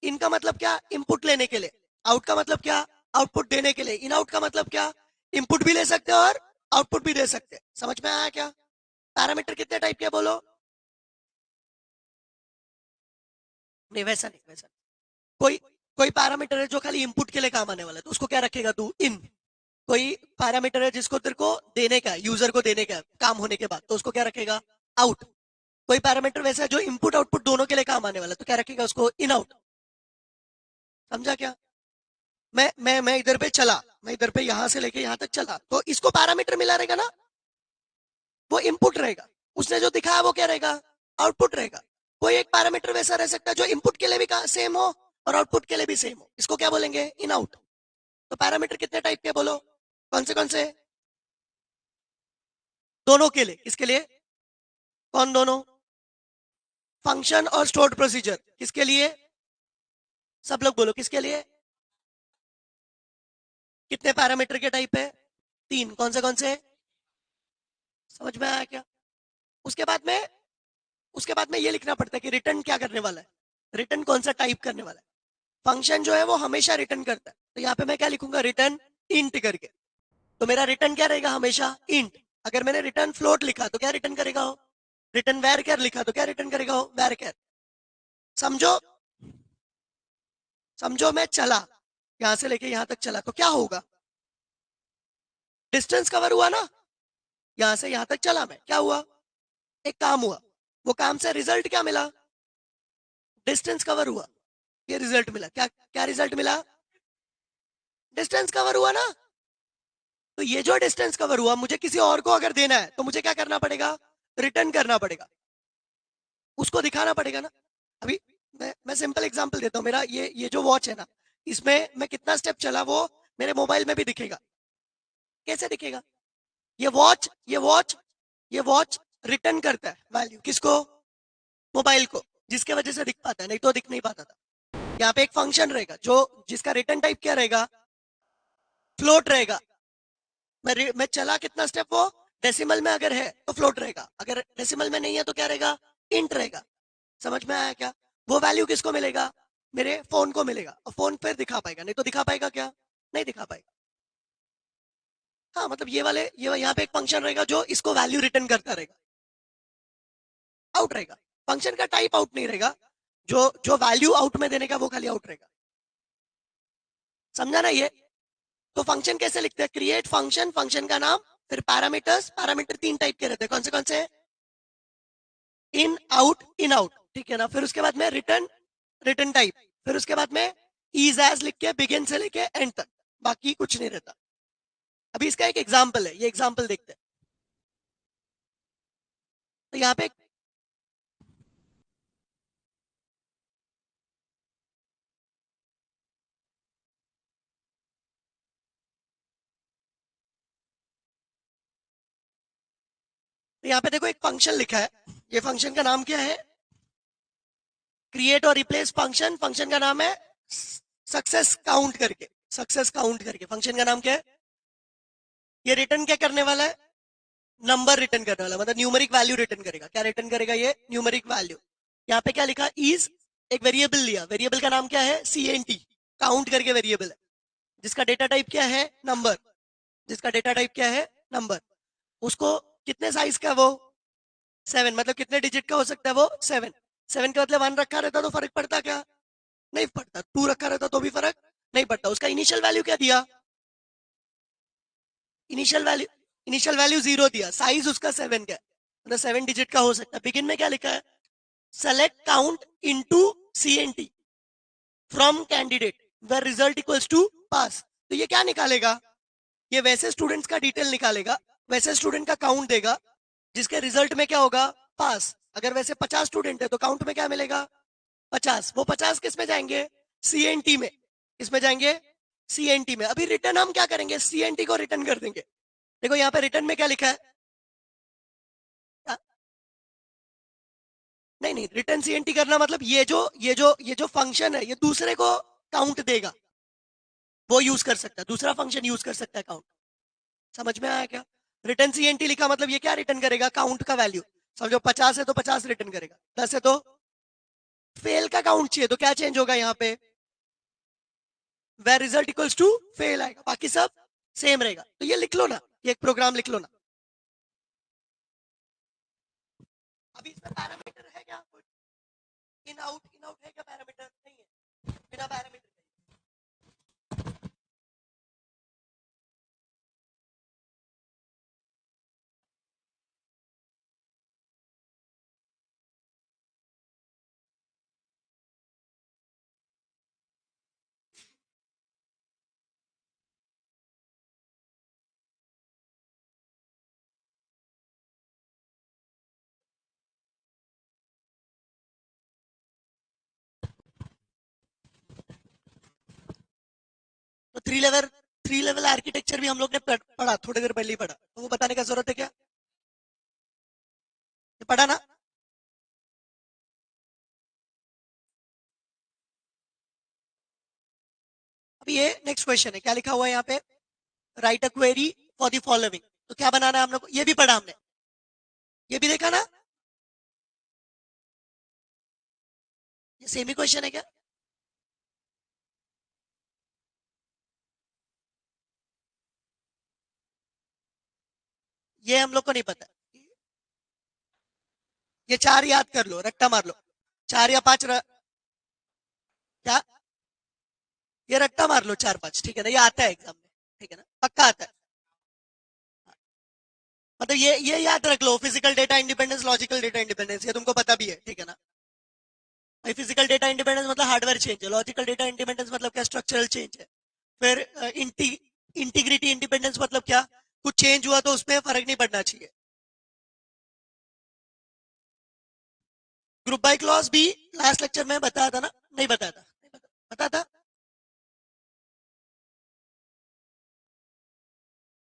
इन का मतलब क्या? इनपुट लेने के लिए। आउट का मतलब क्या? आउटपुट देने के लिए। इन आउट का मतलब क्या? इनपुट भी ले सकते हैं और आउटपुट भी दे सकते हैं। समझ में आया क्या? पैरामीटर कितने टाइप के बोलो? नहीं, वैसा नहीं, वैसा नहीं। कोई कोई पैरामीटर है जो खाली इनपुट के लिए काम आने वाला है, तो उसको क्या रखेगा तू? इन। कोई पैरामीटर है जिसको तेरे को देने का, यूजर को देने का काम होने के बाद, तो उसको क्या रखेगा? आउट। कोई पैरामीटर वैसा है जो इनपुट आउटपुट दोनों के लिए काम आने वाला है, तो क्या रखेगा उसको? In out. समझा क्या? मैं इधर पे चला, मैं इधर पे यहां से लेके यहां तक चला, तो इसको पैरामीटर मिला रहेगा ना, वो इनपुट रहेगा। उसने जो दिखाया वो क्या रहेगा? आउटपुट रहेगा। कोई एक पैरामीटर वैसा रह सकता है जो इनपुट के लिए भी सेम हो और आउटपुट के लिए भी सेम हो, इसको क्या बोलेंगे? In out. तो पैरामीटर कितने टाइप के बोलो? कौन से कौन से? दोनों के लिए। किसके लिए? कौन दोनों? फंक्शन और स्टोर्ड प्रोसीजर। किसके लिए? सब लोग बोलो, किसके लिए? कितने पैरामीटर के टाइप है? 3। कौन से कौन से? समझ में आया क्या? उसके बाद में उसके बाद में ये लिखना पड़ता है कि रिटर्न क्या करने वाला है, रिटर्न कौन सा टाइप करने वाला है। फंक्शन जो है वो हमेशा रिटर्न करता है, तो यहाँ पे मैं क्या लिखूंगा? रिटर्न इंट करके। तो मेरा रिटर्न क्या रहेगा? हमेशा इंट। अगर मैंने रिटर्न फ्लोट लिखा तो क्या रिटर्न करेगा? हो रिटर्न वैर कैर लिखा तो क्या रिटर्न करेगा? हो वैर कैर। समझो? समझो, मैं चला यहां से लेके यहां तक चला तो क्या होगा? डिस्टेंस कवर हुआ ना, यहां से यहां तक चला मैं, क्या हुआ? एक काम हुआ। वो काम से रिजल्ट क्या मिला? डिस्टेंस कवर हुआ, ये रिजल्ट मिला। क्या क्या रिजल्ट मिला? डिस्टेंस कवर हुआ ना। तो ये जो डिस्टेंस कवर हुआ, मुझे किसी और को अगर देना है तो मुझे क्या करना पड़ेगा? रिटर्न करना पड़ेगा, उसको दिखाना पड़ेगा ना। अभी मैं सिंपल एग्जांपल देता हूँ। मेरा ये जो वॉच है ना, इसमें मैं कितना स्टेप चला वो मेरे मोबाइल में भी दिखेगा। कैसे दिखेगा? ये वॉच ये वॉच ये वॉच रिटर्न करता है वैल्यू, किसको? मोबाइल को, जिसके वजह से दिख पाता है, नहीं तो दिख नहीं पाता था। यहाँ पे एक फंक्शन रहेगा जो जिसका रिटर्न टाइप क्या रहेगा? फ्लोट रहेगा। मैं चला कितना स्टेप, वो डेसिमल में अगर है तो फ्लोट रहेगा, अगर डेसिमल में नहीं है तो क्या रहेगा? इंट रहेगा। समझ में आया क्या? वो वैल्यू किसको मिलेगा? मेरे फोन को मिलेगा, और फोन पर दिखा पाएगा, नहीं तो दिखा पाएगा क्या? नहीं दिखा पाएगा। हाँ, मतलब ये यहाँ पे एक फंक्शन रहेगा जो इसको वैल्यू रिटर्न करता रहेगा, आउट रहेगा। फंक्शन का टाइप आउट नहीं रहेगा, जो जो वैल्यू आउट में देने का वो खाली आउट रहेगा। समझा ना ये? तो फंक्शन कैसे लिखते हैं? क्रिएट फंक्शन, फंक्शन का नाम, फिर पैरामीटर्स। पैरामीटर 3 टाइप के रहते हैं, कौन से कौन से? इन, आउट, इन आउट, ठीक है ना। फिर उसके बाद में रिटर्न, रिटर्न टाइप। फिर उसके बाद में इज एज लिख के बिगिन से लेके एंड तक, बाकी कुछ नहीं रहता। अभी इसका एक एग्जाम्पल है, ये एग्जाम्पल देखते हैं। तो यहाँ पे यहाँ पे देखो एक फंक्शन लिखा है, ये फंक्शन का नाम क्या है? क्रिएट और रिप्लेस फंक्शन। फंक्शन का नाम है सक्सेस काउंट करके, सक्सेस काउंट करके फंक्शन का नाम क्या है? ये रिटर्न क्या करने वाला है? नंबर रिटर्न करने वाला, मतलब न्यूमेरिक वैल्यू रिटर्न करेगा। क्या रिटर्न करेगा? ये न्यूमेरिक वैल्यू। यहाँ पे क्या लिखा? इज, एक वेरिएबल लिया, वेरिएबल का नाम क्या है? CNT, काउंट करके वेरिएबल है, जिसका डेटा टाइप क्या है? नंबर। जिसका डेटा टाइप क्या है? नंबर। उसको कितने साइज का? वो 7, मतलब कितने डिजिट का हो सकता है वो? 7। 7 का मतलब 1 रखा रहता तो फर्क पड़ता क्या? नहीं पड़ता, 2 रखा रहता तो भी फर्क नहीं पड़ता। उसका इनिशियल वैल्यू क्या दिया, इनिशियल वैल्यू 0 दिया, साइज उसका 7 का, मतलब 7 डिजिट का हो सकता है। बिगिन में क्या लिखा है, select count into CNT from candidate where result equals to pass. तो ये क्या निकालेगा, ये वैसे स्टूडेंट्स का डिटेल निकालेगा, वैसे स्टूडेंट का काउंट देगा जिसके रिजल्ट में क्या होगा, पास। अगर वैसे 50 स्टूडेंट है तो काउंट में क्या मिलेगा, 50। वो 50 किस में जाएंगे, सीएनटी में। किस में जाएंगे, सीएनटी में। अभी रिटर्न हम क्या करेंगे, सीएनटी को रिटर्न कर देंगे। देखो यहाँ पे रिटर्न में क्या लिखा है, नहीं नहीं, रिटर्न सीएनटी करना मतलब ये जो फंक्शन है ये दूसरे को काउंट देगा, वो यूज कर सकता है, दूसरा फंक्शन यूज कर सकता है काउंट। समझ में आया क्या, रिटर्न सीएनटी लिखा मतलब ये क्या रिटर्न करेगा, काउंट का वैल्यू। समझो 50 है तो 50 रिटर्न करेगा, 10 है तो फेल का काउंट चाहिए, तो क्या चेंज होगा यहाँ पे, where result equals to fail आएगा, बाकी सब सेम रहेगा। तो ये लिख लो ना, ये एक प्रोग्राम लिख लो ना। अभी इसमें पैरामीटर है क्या, इन आउट है क्या, पैरामीटर नहीं है, बिना पैरामीटर। तो थ्री लेवल आर्किटेक्चर भी हम लोग ने पढ़ा, थोड़ी देर पहले ही पढ़ा, तो वो बताने का जरूरत है क्या, ये पढ़ा ना। अभी ये नेक्स्ट क्वेश्चन है, क्या लिखा हुआ है यहाँ पे, right a query for the following. तो क्या बनाना है हम लोग, ये भी पढ़ा हमने, ये भी देखा ना, ये सेम ही क्वेश्चन है क्या, ये हम लोग को नहीं पता। ये 4 याद कर लो, रट्टा मार लो, 4 या 5 क्या, ये रट्टा मार लो 4-5, ठीक है ना, ये आता है एग्जाम में, ठीक है ना, पक्का आता है। मतलब ये याद रख लो, physical data independence, logical data independence, ये तुमको पता भी है, ठीक है ना। भाई फिजिकल डेटा इंडिपेंडेंस मतलब हार्डवेयर चेंज है, लॉजिकल डेटा इंडिपेंडेंस मतलब क्या, स्ट्रक्चरल चेंज है। फिर इंटीग्रिटी इंडिपेंडेंस मतलब क्या, कुछ चेंज हुआ तो उसमें फर्क नहीं पड़ना चाहिए। ग्रुप बाय क्लॉज भी लास्ट लेक्चर में बताया था ना, नहीं बताया था, बताया था।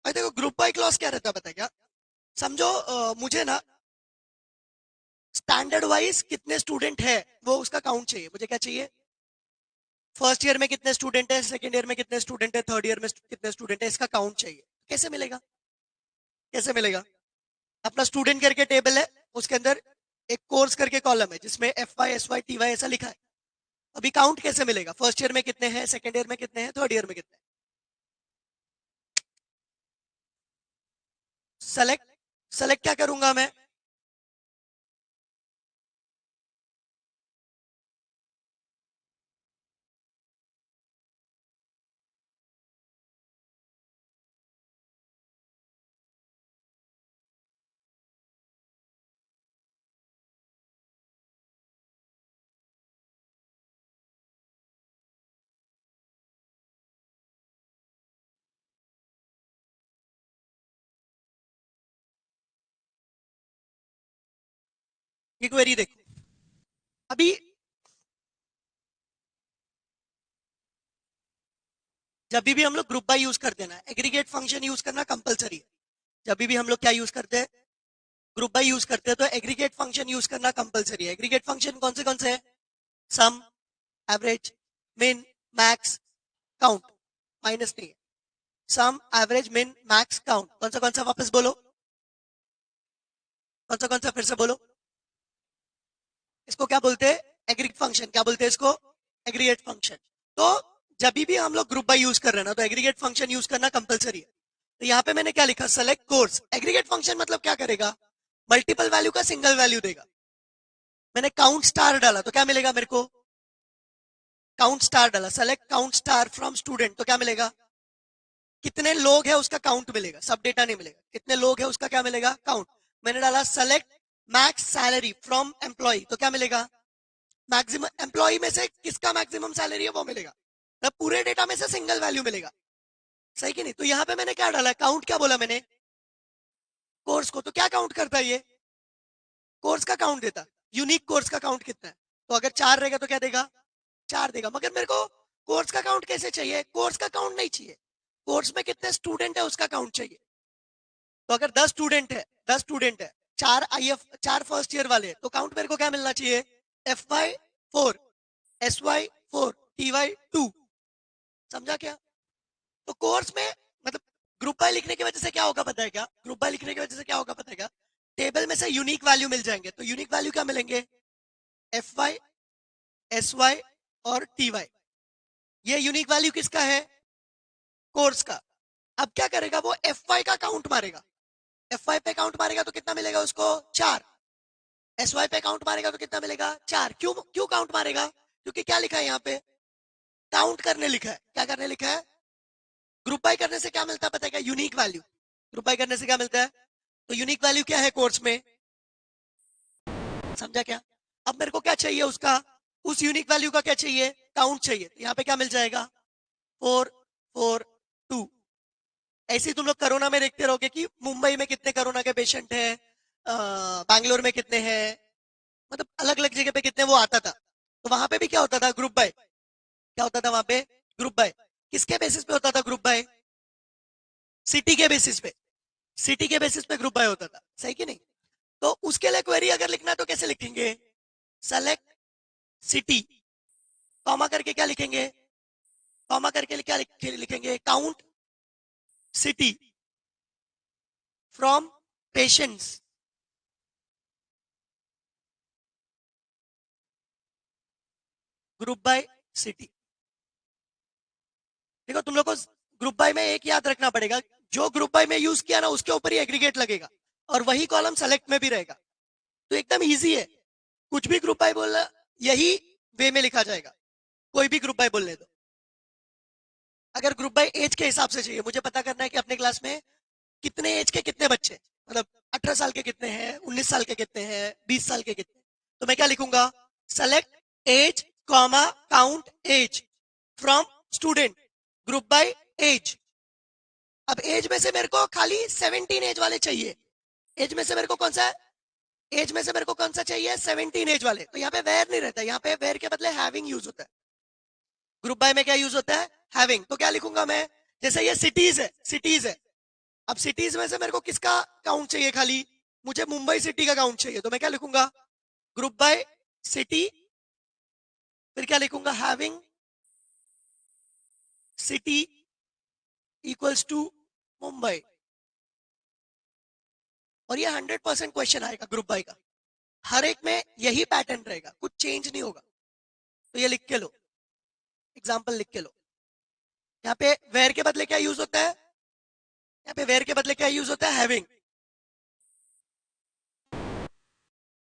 भाई देखो ग्रुप बाय क्लॉज क्या रहता है पता है क्या, समझो मुझे ना स्टैंडर्ड वाइज कितने स्टूडेंट है वो उसका काउंट चाहिए, मुझे क्या चाहिए, फर्स्ट ईयर में कितने स्टूडेंट है, सेकंड ईयर में कितने स्टूडेंट है, थर्ड ईयर में कितने स्टूडेंट है, इसका काउंट चाहिए। कैसे मिलेगा, कैसे मिलेगा, अपना स्टूडेंट करके टेबल है, उसके अंदर एक कोर्स करके कॉलम है जिसमें FY SY TY ऐसा लिखा है। अभी काउंट कैसे मिलेगा, फर्स्ट ईयर में कितने हैं, सेकंड ईयर में कितने हैं, थर्ड ईयर में कितने हैं। सेलेक्ट सेलेक्ट क्या करूंगा मैं, ये क्वेरी देखो। अभी जब भी हम लोग ग्रुप बाय यूज करते हैं ना, एग्रीगेट फंक्शन यूज करना कंपलसरी है। जब भी हम लोग क्या यूज करते हैं, ग्रुप बाय यूज करते हैं, तो एग्रीगेट फंक्शन यूज करना कंपलसरी है। एग्रीगेट फंक्शन कौन से है, सम, एवरेज, मिन, मैक्स, काउंट, माइनस नहीं है, सम एवरेज मिन मैक्स काउंट, कौन सा वापस बोलो, कौन सा फिर से बोलो। इसको क्या बोलते हैं, एग्रीगेट फंक्शन, क्या बोलते हैं इसको, एग्रीगेट फंक्शन। तो जब भी हम लोग ग्रुप बाय यूज कर रहे हैं ना, तो एग्रीगेट फंक्शन यूज करना कंपलसरी है। तो यहाँ पे मैंने क्या लिखा, सेलेक्ट कोर्स, एग्रीगेट फंक्शन मतलब क्या करेगा, मल्टीपल वैल्यू का सिंगल वैल्यू देगा। मैंने काउंट स्टार डाला तो क्या मिलेगा मेरे को, काउंट स्टार डाला, select count star from student, तो क्या मिलेगा? कितने लोग है उसका काउंट मिलेगा, सब डेटा नहीं मिलेगा। कितने लोग है उसका क्या मिलेगा? काउंट। मैंने डाला select max salary from employ, तो क्या मिलेगा? मैक्सिमम एम्प्लॉय में से किसका मैक्सिमम सैलरी है वो मिलेगा। तो पूरे डेटा में से सिंगल वैल्यू मिलेगा, सही कि नहीं? तो यहां पे मैंने क्या डाला? काउंट क्या बोला मैंने? कोर्स को। तो क्या काउंट करता है ये? कोर्स का काउंट देता। यूनिक कोर्स का काउंट कितना है? तो अगर 4 रहेगा तो क्या देगा? 4 देगा। मगर मेरे को कोर्स का काउंट कैसे चाहिए? कोर्स का काउंट नहीं चाहिए, कोर्स में कितने स्टूडेंट है उसका काउंट चाहिए। तो अगर 10 स्टूडेंट है, 10 स्टूडेंट है, 4 IF, 4 फर्स्ट ईयर वाले, तो काउंट मेरे को क्या मिलना चाहिए? FY4, SY4, TY2। समझा क्या? तो कोर्स में मतलब ग्रुप बाय लिखने की वजह से क्या होगा पता है क्या? ग्रुप बाय लिखने की वजह से क्या होगा पता है क्या? टेबल में से यूनिक वैल्यू मिल जाएंगे। तो यूनिक वैल्यू क्या मिलेंगे? FY, SY और TY। ये यूनिक वैल्यू किसका है? कोर्स का। अब क्या करेगा वो? FY का काउंट मारेगा। FY पे काउंट मारेगा तो कितना मिलेगा उसको? 4। SY पे काउंट मारेगा तो कितना मिलेगा? 4। क्यों क्यों काउंट मारेगा? क्योंकि क्या लिखा है यहाँ पे? काउंट करने लिखा है। क्या करने लिखा है? ग्रुप बाय करने से क्या मिलता है पता है क्या? Unique value. ग्रुप बाय करने से क्या मिलता है? तो यूनिक वैल्यू क्या है कोर्स में? समझा क्या? अब मेरे को क्या चाहिए उसका? उस यूनिक वैल्यू का क्या चाहिए? काउंट चाहिए। तो यहाँ पे क्या मिल जाएगा? 442। ऐसे ही तुम लोग कोरोना में देखते रहोगे कि मुंबई में कितने कोरोना के पेशेंट हैं, बैंगलोर में कितने हैं, मतलब अलग अलग जगह पे कितने, वो आता था। तो वहां पे भी क्या होता था? Group by. क्या होता था वहां पे? Group by. किसके बेसिस पे होता था ग्रुप बाय? सिटी के बेसिस पे। सिटी के बेसिस पे ग्रुप बाय होता था, सही कि नहीं? तो उसके लिए क्वेरी अगर लिखना है तो कैसे लिखेंगे? सेलेक्ट सिटी, कॉमा करके क्या लिखेंगे? कॉमा करके क्या लिखेंगे? Count city from patients, group by city. देखो तुम लोग को ग्रुप बाय में एक याद रखना पड़ेगा, जो ग्रुप बाय में यूज किया ना उसके ऊपर ही एग्रीगेट लगेगा, और वही कॉलम सेलेक्ट में भी रहेगा। तो एकदम इजी है, कुछ भी ग्रुप बाय बोलना यही वे में लिखा जाएगा, कोई भी ग्रुप बाय बोलने दो। अगर ग्रुप बाय एज के हिसाब से चाहिए, मुझे पता करना है कि अपने क्लास में कितने एज के कितने बच्चे, मतलब 18 साल के कितने हैं, 19 साल के कितने हैं, 20 साल के कितने, तो मैं क्या लिखूंगा? Select age comma count age from student, group by age. अब एज में से मेरे को खाली 17 एज वाले चाहिए। एज में से मेरे को कौन सा? एज में से मेरे को कौन सा चाहिए? 17 एज वाले। तो यहाँ पे वेयर नहीं रहता, यहाँ पे वेयर के बदले हैविंग यूज होता है। ग्रुप बाय में क्या यूज होता है? हैविंग। तो क्या लिखूंगा मैं? जैसे ये सिटीज है, सिटीज है। अब सिटीज में से मेरे को किसका काउंट चाहिए? खाली मुझे मुंबई सिटी का काउंट चाहिए। तो मैं क्या लिखूंगा? ग्रुप बाय सिटी, फिर क्या लिखूंगा? Having city equals to Mumbai. और ये 100% क्वेश्चन आएगा ग्रुप बाय का, हर एक में यही पैटर्न रहेगा, कुछ चेंज नहीं होगा। तो ये लिख के लो, एग्जाम्पल लिख के लो। यहाँ पे वेयर के बदले क्या यूज होता है? यहाँ पे वेयर के बदले क्या यूज होता है? हैविंग।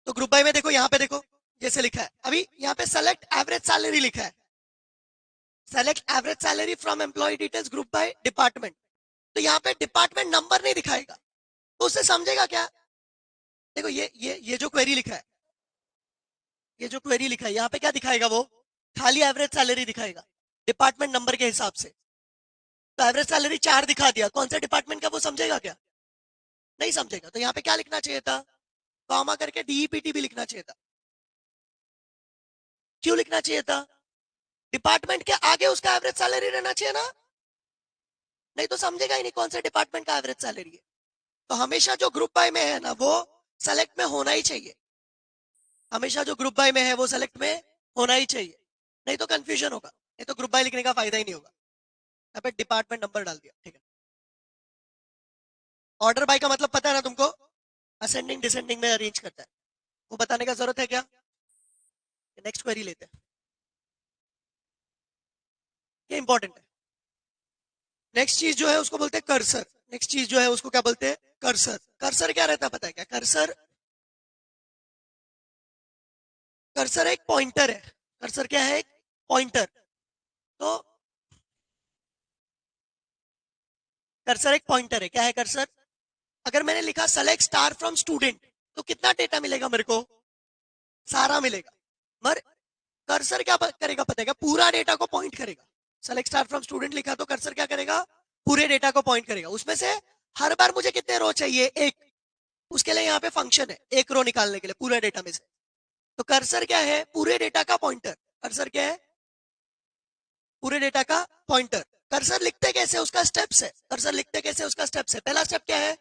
तो ग्रुप बाय में देखो, यहाँ पे देखो जैसे लिखा है, अभी यहाँ पे सेलेक्ट एवरेज सैलरी लिखा है, select average salary from employee details group by department. तो यहाँ पे डिपार्टमेंट नंबर नहीं दिखाएगा, तो उससे समझेगा क्या? देखो ये जो क्वेरी लिखा है, ये जो क्वेरी लिखा है, यहाँ पे क्या दिखाएगा? वो खाली एवरेज सैलरी दिखाएगा डिपार्टमेंट नंबर के हिसाब से। तो एवरेज सैलरी 4 दिखा दिया, कौन से डिपार्टमेंट का, वो समझेगा क्या? नहीं समझेगा। तो यहाँ पे क्या लिखना चाहिए था? कॉमा करके DEPT भी लिखना चाहिए था। क्यों लिखना चाहिए था? डिपार्टमेंट के आगे उसका एवरेज सैलरी रहना चाहिए ना, नहीं तो समझेगा ही नहीं कौन से डिपार्टमेंट का एवरेज सैलरी है। तो हमेशा जो ग्रुप बाय में है ना वो सेलेक्ट में होना ही चाहिए, हमेशा जो ग्रुप बाय में है वो सेलेक्ट में होना ही चाहिए, नहीं तो कंफ्यूजन होगा, नहीं तो ग्रुप बाय लिखने का फायदा ही नहीं होगा। यहाँ पे डिपार्टमेंट नंबर डाल दिया, ठीक है। ऑर्डर बाय का मतलब पता है ना तुमको? असेंडिंग डिसेंडिंग में अरेंज करता है, वो बताने का जरूरत है क्या? नेक्स्ट क्वेरी लेते हैं, ये इंपॉर्टेंट है। नेक्स्ट चीज जो है उसको बोलते हैं कर्सर। नेक्स्ट चीज जो है उसको क्या बोलते हैं? कर्सर। कर्सर क्या रहता है पता है क्या? कर्सर, कर्सर एक पॉइंटर है। कर्सर क्या है? एक पॉइंटर। तो कर्सर एक पॉइंटर है। क्या है कर्सर? अगर मैंने लिखा सेलेक्ट स्टार फ्रॉम स्टूडेंट, तो कितना डेटा मिलेगा मेरे को? सारा मिलेगा। मगर कर्सर क्या करेगा पता है? पूरा डेटा को पॉइंट करेगा। सेलेक्ट स्टार फ्रॉम स्टूडेंट लिखा तो कर्सर क्या करेगा? पूरे डेटा को पॉइंट करेगा। उसमें से हर बार मुझे कितने रो चाहिए? एक। उसके लिए यहाँ पे फंक्शन है एक रो निकालने के लिए पूरे डेटा में से। तो कर्सर क्या है? पूरे डेटा का पॉइंटर। कर्सर क्या है? पूरे डेटा का पॉइंटर। कर्सर लिखते कैसे? उसका स्टेप्स है। कर्सर लिखते कैसे? उसका स्टेप्स है। पहला स्टेप क्या है?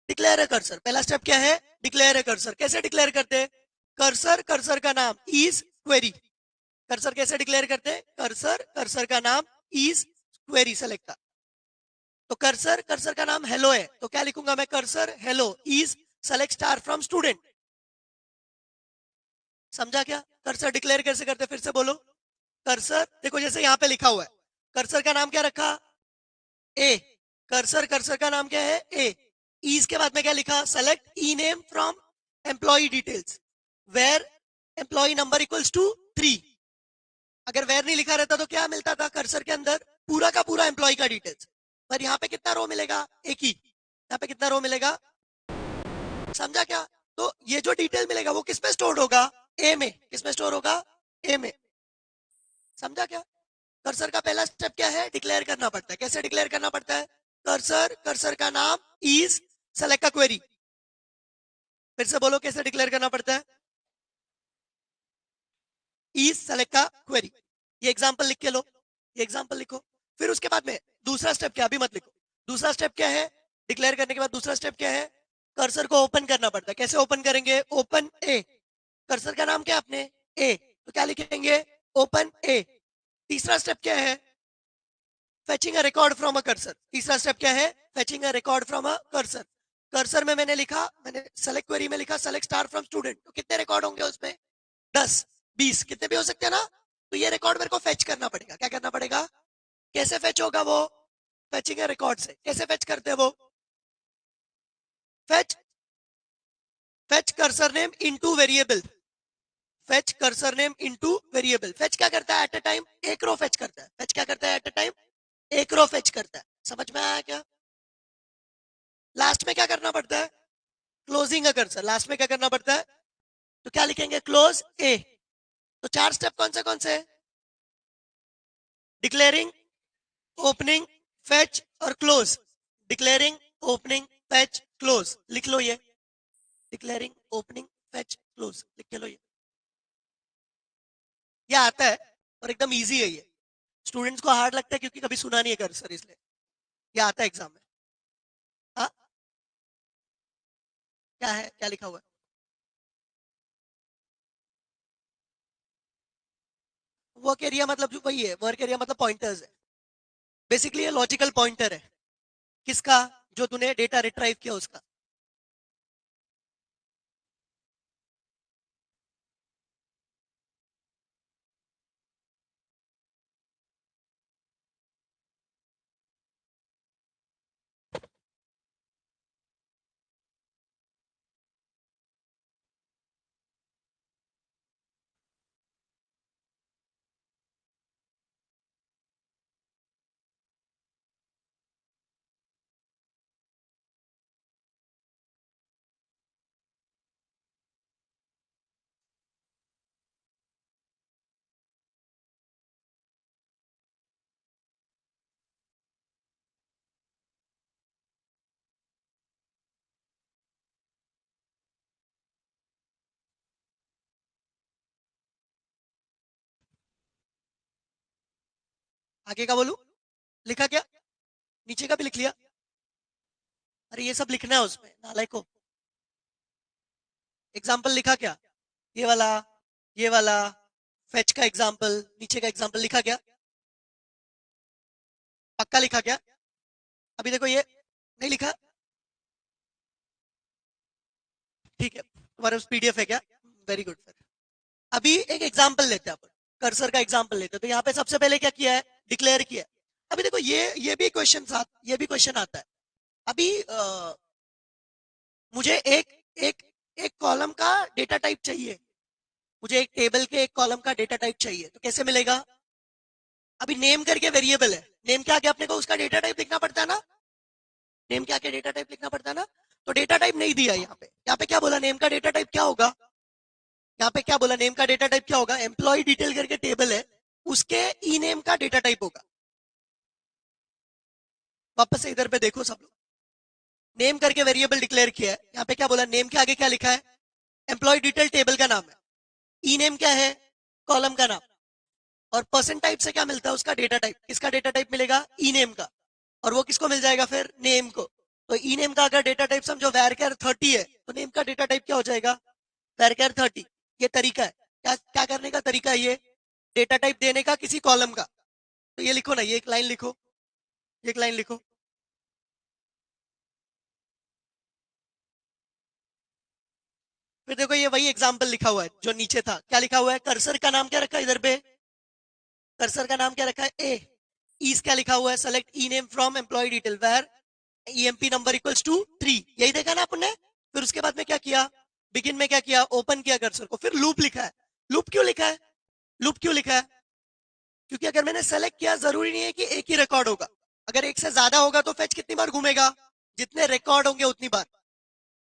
डिक्लेयर है कर्सर। पहला स्टेप क्या है? डिक्लेयर है कर्सर। कैसे डिक्लेयर करते हैं? कर्सर, कर्सर का नाम इज क्वेरी। कर्सर कैसे डिक्लेयर करते हैं? कर्सर, कर्सर का नाम इज क्वेरी सेलेक्ट का। तो कर्सर, कर्सर का नाम हेलो है, तो क्या लिखूंगा मैं? Cursor hello is select star from student. समझा क्या? कर्सर डिक्लेयर कैसे करते? फिर से बोलो। कर्सर देखो जैसे यहाँ पे लिखा हुआ है, कर्सर का नाम क्या रखा? ए। कर्सर, कर्सर का नाम क्या है? ए। इज के बाद में क्या लिखा? Select E name from employee details where employee number equals to 3। अगर वेर नहीं लिखा रहता तो क्या मिलता था कर्सर के अंदर? पूरा का पूरा एम्प्लॉय का डिटेल्स। पर यहाँ पे कितना रो मिलेगा? एक ही। यहाँ पे कितना रो मिलेगा? समझा क्या? तो ये जो डिटेल मिलेगा वो किस में स्टोर होगा? ए में। किस में स्टोर होगा? ए में। समझा क्या? कर्सर का पहला स्टेप क्या है? डिक्लेयर करना पड़ता है। कैसे डिक्लेयर करना पड़ता है? कर्सर, कर्सर का नाम इज सेलेक्ट का क्वेरी। फिर से बोलो कैसे डिक्लेयर करना पड़ता है? इज सेलेक्ट का क्वेरी। ये एग्जांपल लिख के लो, ये एग्जांपल लिखो। फिर उसके बाद में दूसरा स्टेप क्या? अभी मत लिखो। दूसरा स्टेप क्या है? डिक्लेयर करने के बाद दूसरा स्टेप क्या है? कर्सर को ओपन करना पड़ता है। कैसे ओपन करेंगे? ओपन ए। कर्सर का नाम क्या है अपने? ए, तो क्या लिखेंगे? ओपन ए। तीसरा स्टेप क्या है? Fetching a record from a cursor. तीसरा स्टेप क्या है? Fetching a record from a cursor. Cursor में मैंने लिखा, मैंने सेलेक्ट क्वेरी में लिखा सेलेक्ट स्टार फ्रॉम स्टूडेंट, तो कितने रिकॉर्ड होंगे उसमें? 10, 20, कितने भी हो सकते हैं ना। तो ये रिकॉर्ड मेरे को फेच करना पड़ेगा। क्या करना पड़ेगा? कैसे फेच होगा वो? फेचिंग रिकॉर्ड से। कैसे फेच करते हैं वो? Fetch, fetch cursor name into variable. Fetch cursor name into variable. Fetch क्या करता है? एट अ टाइम एक रो फेच करता है। फेच क्या करता है? एट अ टाइम एक रो फेच करता है। समझ में आया क्या? लास्ट में क्या करना पड़ता है? क्लोजिंग अ कर्सर। लास्ट में क्या करना पड़ता है? तो क्या लिखेंगे? क्लोज ए। तो चार स्टेप कौन से हैं? डिक्लेयरिंग, ओपनिंग, फेच और close. Declaring, opening, fetch, close. लिख लो ये। डिक्लेयरिंग, ओपनिंग, फेच, क्लोज लिख के लो ये आता है और एकदम इजी है ये। स्टूडेंट्स को हार्ड लगता है क्योंकि कभी सुना नहीं है कर्सर, इसलिए ये आता है एग्जाम में। हाँ, क्या है? क्या लिखा हुआ है? वर्क एरिया मतलब जो वही है, वर्क एरिया मतलब पॉइंटर्स है। बेसिकली ये लॉजिकल पॉइंटर है। किसका? जो तूने डेटा रिट्राइव किया उसका। आगे का बोलू? लिखा क्या? नीचे का भी लिख लिया? अरे ये सब लिखना है उसमें नालायक को। एग्जाम्पल लिखा क्या? ये वाला, ये वाला, फेच का एग्जाम्पल, नीचे का एग्जाम्पल लिखा क्या? पक्का लिखा क्या? अभी देखो ये नहीं लिखा। ठीक है, तुम्हारे पास पीडीएफ है क्या? Very good. फिर अभी एक एग्जाम्पल लेते हैं अपन। कर्सर का एग्जाम्पल लेते हैं। तो यहाँ पे सबसे पहले क्या किया है? डिक्लेयर किया है। अभी देखो ये भी क्वेश्चन ये भी क्वेश्चन आता है। अभी मुझे एक एक एक कॉलम का डेटा टाइप चाहिए। मुझे एक टेबल के एक कॉलम का डेटा टाइप चाहिए, तो कैसे मिलेगा? अभी नेम करके वेरिएबल है, नेम के आगे अपने को उसका डेटा टाइप लिखना पड़ता है ना, नेम के आगे डेटा टाइप लिखना पड़ता है ना। तो डेटा टाइप नहीं दिया यहाँ पे क्या बोला, नेम का डेटा टाइप क्या होगा, यहाँ पे क्या बोला, नेम का डेटा टाइप क्या होगा, एम्प्लॉय डिटेल करके टेबल है, उसके ई नेम का डेटा टाइप होगा। वापस से इधर पे देखो सब लोग, नेम करके वेरिएबल डिक्लेयर किया है, यहाँ पे क्या बोला, नेम के आगे क्या लिखा है, एम्प्लॉय डिटेल टेबल का नाम है, ई नेम क्या है, कॉलम का नाम, और पर्सन टाइप से क्या मिलता है, उसका डेटा टाइप, किसका डेटा टाइप मिलेगा, ई नेम का, और वो किसको मिल जाएगा फिर, नेम को। तो ई नेम का अगर डेटा टाइप समझो वैरकर 30 है, तो नेम का डेटा टाइप क्या हो जाएगा, वैरकर 30। ये तरीका है, क्या क्या करने का तरीका है ये, डेटा टाइप देने का किसी कॉलम का। तो ये लिखो ना, ये एक लाइन लिखो, ये एक लाइन लिखो। फिर देखो ये वही एग्जाम्पल लिखा हुआ है जो नीचे था, क्या लिखा हुआ है, कर्सर का नाम क्या रखा है इधर पे, कर्सर का नाम क्या रखा है, ए, ईज क्या लिखा हुआ है, select E name from employee detail where EMP number equals to 3, यही देखा ना आपने। फिर उसके बाद में क्या किया, बिगिन में क्या किया, ओपन किया कर्सर को, फिर लूप लिखा है। लूप क्यों लिखा है, लूप क्यों लिखा है, क्योंकि अगर मैंने सेलेक्ट किया, जरूरी नहीं है कि एक ही रिकॉर्ड होगा, अगर एक से ज्यादा होगा तो फेच कितनी बार घूमेगा, जितने रिकॉर्ड होंगे उतनी बार,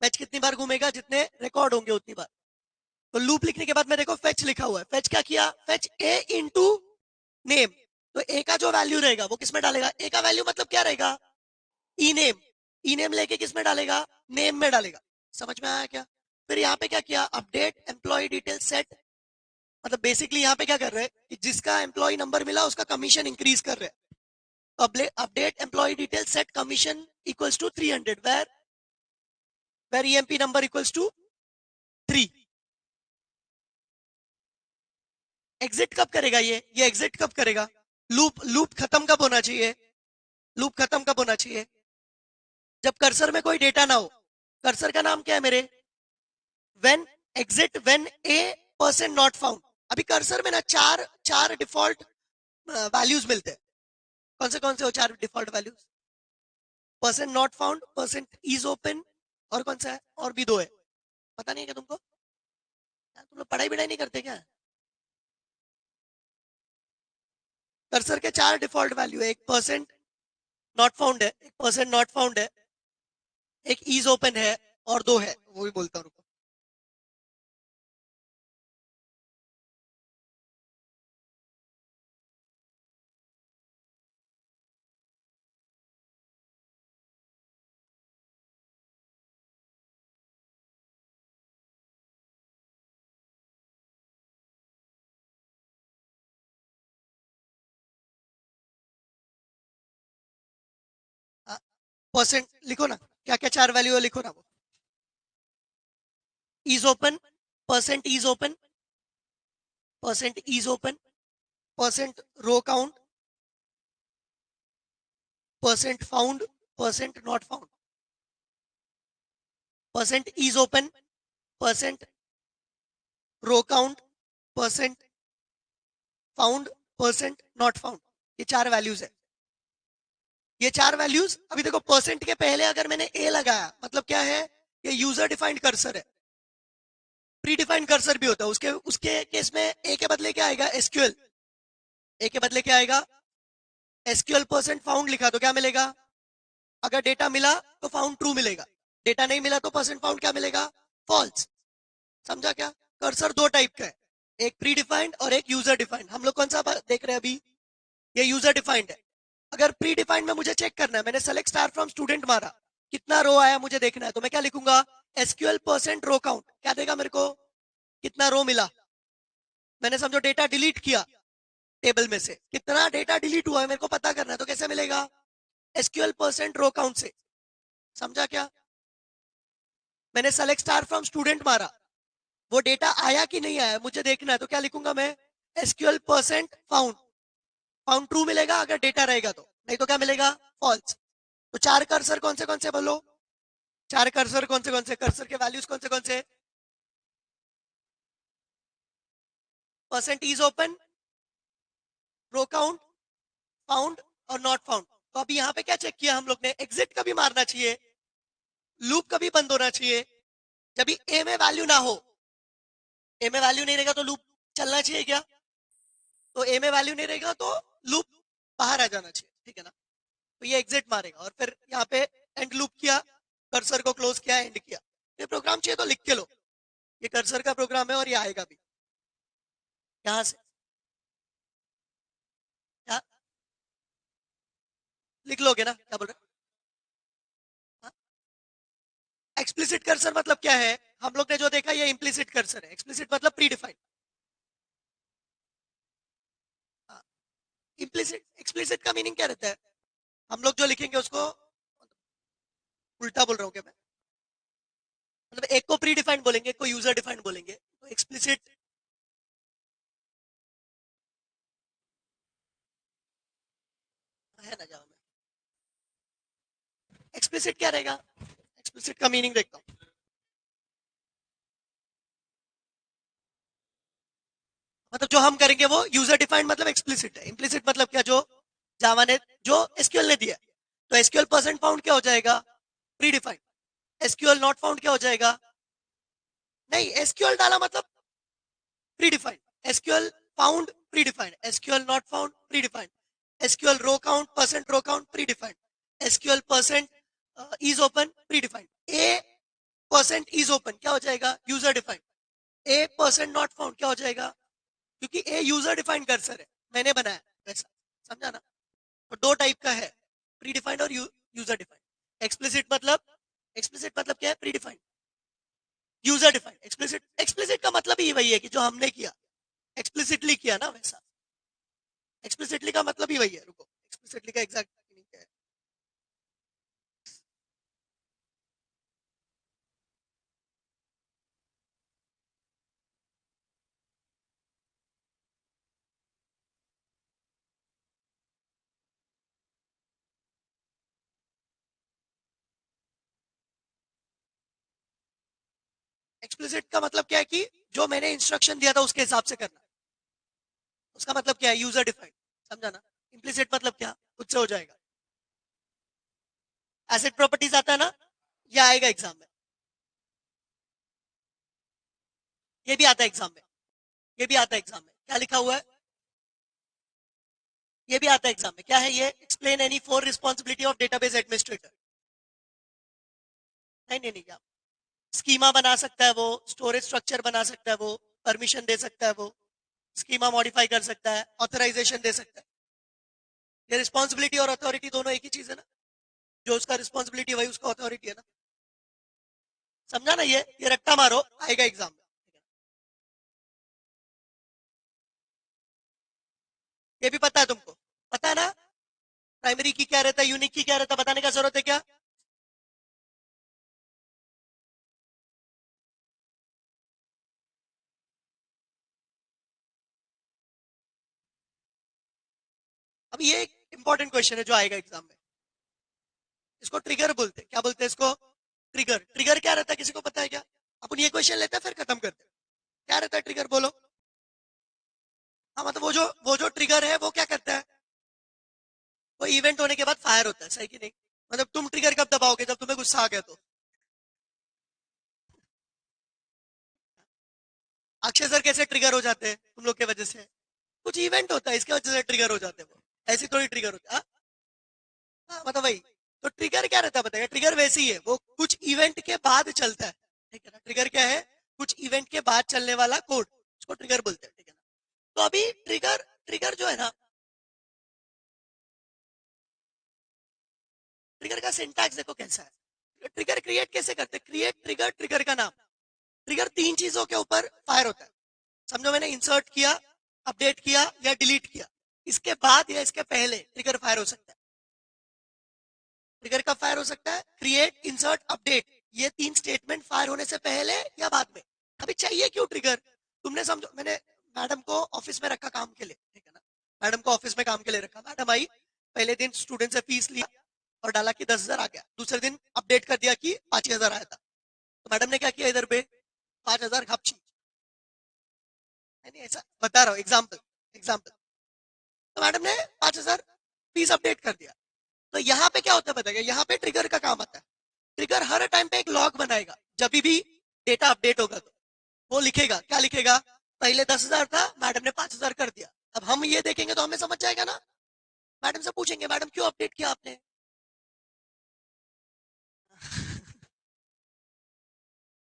फेच कितनी बार घूमेगा, जितने रिकॉर्ड होंगे उतनी बार। तो लूप लिखने के बाद में देखो फेच लिखा हुआ है, फेच क्या किया, फेच ए इंटू नेम। तो ए का जो वैल्यू रहेगा वो किसमें डालेगा, ए का वैल्यू मतलब क्या रहेगा, ई नेम, ई नेम लेके किसमें डालेगा, नेम में डालेगा। समझ में आया क्या। फिर यहाँ पे क्या किया, अपडेट एम्प्लॉय डिटेल सेट, मतलब बेसिकली यहाँ पे क्या कर रहे हैं कि जिसका एम्प्लॉय नंबर मिला उसका कमीशन इंक्रीज कर रहे हैं। Update employee detail set commission equals to 300 where EMP number equals to 3। Exit कब करेगा ये एग्जिट कब करेगा, लूप लूप खत्म कब होना चाहिए, लूप खत्म कब होना चाहिए, जब कर्सर में कोई डेटा ना हो। कर्सर का नाम क्या है मेरे, when exit when a person not found. अभी कर्सर में ना चार चार डिफॉल्ट वैल्यूज मिलते हैं, कौन से हो चार default values, person not found, person is open, और कौन सा है, और भी दो है, पता नहीं है क्या तुमको, यार तुम लोग पढ़ाई बिढ़ाई नहीं करते क्या। कर्सर के चार डिफॉल्ट वैल्यू है, एक पर्सन नॉट फाउंड है, एक पर्सन नॉट फाउंड है, एक इज ओपन है, और दो है, वो भी बोलता हूँ। परसेंट लिखो ना, क्या क्या चार वैल्यू है लिखो ना, वो is open, percent is open, percent row count, percent found, percent not found, percent is open, percent row count, percent found, percent not found, ये चार वैल्यूज है। ये चार वैल्यूज, अभी देखो परसेंट के पहले अगर मैंने ए लगाया मतलब क्या है, ये यूजर डिफाइंड कर्सर है, प्री डिफाइंड कर्सर भी होता है, उसके उसके केस में ए के बदले क्या आएगा, एसक्यूएल, ए के बदले क्या आएगा, एसक्यूएल परसेंट फाउंड लिखा तो क्या मिलेगा, अगर डेटा मिला तो फाउंड ट्रू मिलेगा, डेटा नहीं मिला तो परसेंट फाउंड क्या मिलेगा, फॉल्स। समझा क्या। कर्सर दो टाइप का है, एक प्री डिफाइंड और एक यूजर डिफाइंड। हम लोग कौन सा देख रहे हैं अभी, ये यूजर डिफाइंड है। अगर प्री डिफाइंड में मुझे चेक करना है, मैंने सेलेक्ट स्टार फ्रॉम स्टूडेंट मारा, कितना रो आया मुझे देखना है, तो मैं क्या लिखूंगा, एसक्यूएल परसेंट रो काउंट, क्या देगा मेरे को, कितना रो मिला। मैंने समझो डेटा डिलीट किया टेबल में से, कितना डेटा डिलीट हुआ है मेरे को पता करना है, तो कैसे मिलेगा, एसक्यूएल परसेंट रो काउंट से। समझा क्या। मैंने सेलेक्ट स्टार फ्रॉम स्टूडेंट मारा, वो डेटा आया कि नहीं आया मुझे देखना है, तो क्या लिखूंगा मैं, SQL percent found, found true मिलेगा अगर डेटा रहेगा तो, नहीं तो क्या मिलेगा, फॉल्स। तो चार कर्सर कौन से बोलो, चार कर्सर कौन से कर्सर के वैल्यूज कौन से, percent is open, row count, found, और नॉट फाउंड। तो अभी यहाँ पे क्या चेक किया हम लोग ने, एग्जिट कभी मारना चाहिए, लूप कभी बंद होना चाहिए, जब ए में वैल्यू ना हो, ए में वैल्यू नहीं रहेगा तो लूप चलना चाहिए क्या, तो ए में वैल्यू नहीं रहेगा तो लूप बाहर आ जाना चाहिए, ठीक है ना। तो ये एग्जिट मारेगा और फिर यहाँ पे एंड लूप किया, कर्सर को क्लोज किया, एंड किया। ये प्रोग्राम चाहिए तो लिख के लो, ये कर्सर का प्रोग्राम है और ये आएगा भी यहाँ से। क्या लिख लोगे ना, क्या बोल रहे? एक्सप्लिसिट कर्सर मतलब क्या है? हम लोग ने जो देखा ये इम्प्लिसिट कर्सर है। एक्सप्लिसिट मतलब प्री डिफाइंड। इम्प्लिसिट एक्सप्लिसिट का मीनिंग क्या रहता है? हम लोग जो लिखेंगे उसको उल्टा बोल रहा हूँ क्या मैं? मतलब एक को प्री डिफाइंड बोलेंगे, एक को यूजर डिफाइंड बोलेंगे। तो एक्सप्लिसिट है ना जावा में। एक्सप्लिसिट क्या रहेगा? एक्सप्लिसिट का मीनिंग देखता हूँ। मतलब जो हम करेंगे वो यूजर डिफाइंड मतलब एक्सप्लिसिट है। इम्प्लिसिट मतलब क्या? जो जावा ने, जो एसक्यूएल ने दिया, तो एसक्यूएल परसेंट फाउंड क्या हो जाएगा? Predefined. SQL not found क्या हो जाएगा? नहीं, एसक्यूएल डाला मतलब predefined. SQL found predefined, SQL not found predefined, SQL row count percent row count predefined, SQL percent is open predefined, a percent is open क्या हो जाएगा? User defined. A percent not found क्या हो जाएगा? क्योंकि a user defined cursor है, मैंने बनाया वैसा, समझा ना। तो दो टाइप का है, प्री डिफाइंड और यूजर डिफाइंड। एक्सप्लिसिट मतलब क्या है? Pre defined. User defined. Explicit का मतलब ही वही है कि जो हमने किया, एक्सप्लिसिटली किया ना वैसा। एक्सप्लिसिटली का मतलब ही वही है। रुको, एक्सप्लिसिटली का एग्जैक्ट मीनिंग क्या है? एक्सप्लिसिट का मतलब क्या है कि जो मैंने इंस्ट्रक्शन दिया था उसके हिसाब से करना। उसका मतलब क्या है? User defined. समझा ना। इम्प्लिसिट मतलब क्या? खुद से हो जाएगा। एसेट प्रॉपर्टीज आता है ना, ये आएगा एग्जाम में। ये भी आता है एग्जाम में। ये भी आता है एग्जाम में। क्या लिखा हुआ है? ये भी आता है एग्जाम में। क्या है ये? Explain any four responsibility of database administrator. नहीं नहीं नहीं, क्या स्कीमा बना सकता है वो, स्टोरेज स्ट्रक्चर बना सकता है वो, परमिशन दे सकता है वो, स्कीमा मॉडिफाई कर सकता है, ऑथराइजेशन दे सकता है। ये रिस्पॉन्सिबिलिटी और अथॉरिटी दोनों एक ही चीज है ना। जो उसका रिस्पॉन्सिबिलिटी है वही उसका अथॉरिटी है ना। समझा ना। ये रट्टा मारो, आएगा एग्जाम में। ये भी पता है तुमको? पता है ना प्राइमरी की क्या रहता है, यूनिक की क्या रहता है, बताने का जरूरत है क्या? अब ये एक इंपॉर्टेंट क्वेश्चन है जो आएगा एग्जाम में। इसको ट्रिगर बोलते हैं। क्या बोलते हैं इसको? ट्रिगर। ट्रिगर क्या रहता है, किसी को पता है क्या? अपन ये क्वेश्चन लेते हैं फिर खत्म करते हैं। क्या रहता है ट्रिगर, बोलो। हाँ मतलब वो जो ट्रिगर है वो क्या करता है? वो इवेंट होने के बाद फायर होता है, सही कि नहीं? मतलब तुम ट्रिगर कब दबाओगे? जब तुम्हें गुस्सा आ गया तो। अक्षय सर कैसे ट्रिगर हो जाते हैं तुम लोग के वजह से? कुछ इवेंट होता है इसके वजह से ट्रिगर हो जाते हैं वो। ऐसी थोड़ी ट्रिगर होता है। हाँ, मतलब वही। तो ट्रिगर क्या रहता है बताइए? ट्रिगर वैसे ही है, वो कुछ इवेंट के बाद चलता है, ठीक है ना। ट्रिगर क्या है? कुछ इवेंट के बाद चलने वाला कोड, उसको ट्रिगर बोलते हैं, ठीक है ना। तो अभी ट्रिगर ट्रिगर जो है ना, ट्रिगर का सिंटैक्स देखो कैसा है। ट्रिगर क्रिएट कैसे करते हैं? क्रिएट ट्रिगर, ट्रिगर का नाम। ट्रिगर तीन चीजों के ऊपर फायर होता है। समझो मैंने इंसर्ट किया, अपडेट किया या डिलीट किया, इसके बाद या इसके पहले ट्रिगर फायर हो सकता है। ट्रिगर कब फायर हो सकता है? क्रिएट, इंसर्ट, अपडेट, ये तीन स्टेटमेंट फायर होने से पहले या बाद में। अभी चाहिए क्यों ट्रिगर? तुमने समझो, मैंने मैडम को ऑफिस में रखा काम के लिए, ठीक है ना। मैडम को ऑफिस में काम के लिए रखा, मैडम आई, पहले दिन स्टूडेंट से फीस लिया और डाला कि 10,000 आ गया। दूसरे दिन अपडेट कर दिया कि 5,000 आया था। तो मैडम ने क्या किया इधर पे? 5,000 खपची। नहीं ऐसा बता रहा हूँ, एग्जाम्पल एग्जाम्पल। तो मैडम ने 5,000 फीस अपडेट कर दिया। तो यहाँ पे क्या होता है बताइए? यहाँ पे ट्रिगर का काम आता है। ट्रिगर हर टाइम पे एक लॉग बनाएगा, जब भी डेटा अपडेट होगा तो वो लिखेगा। क्या लिखेगा? पहले 10,000 था, मैडम ने 5,000 कर दिया, अब हम ये देखेंगे तो हमें समझ जाएगा ना, मैडम से पूछेंगे मैडम क्यों अपडेट किया आपने।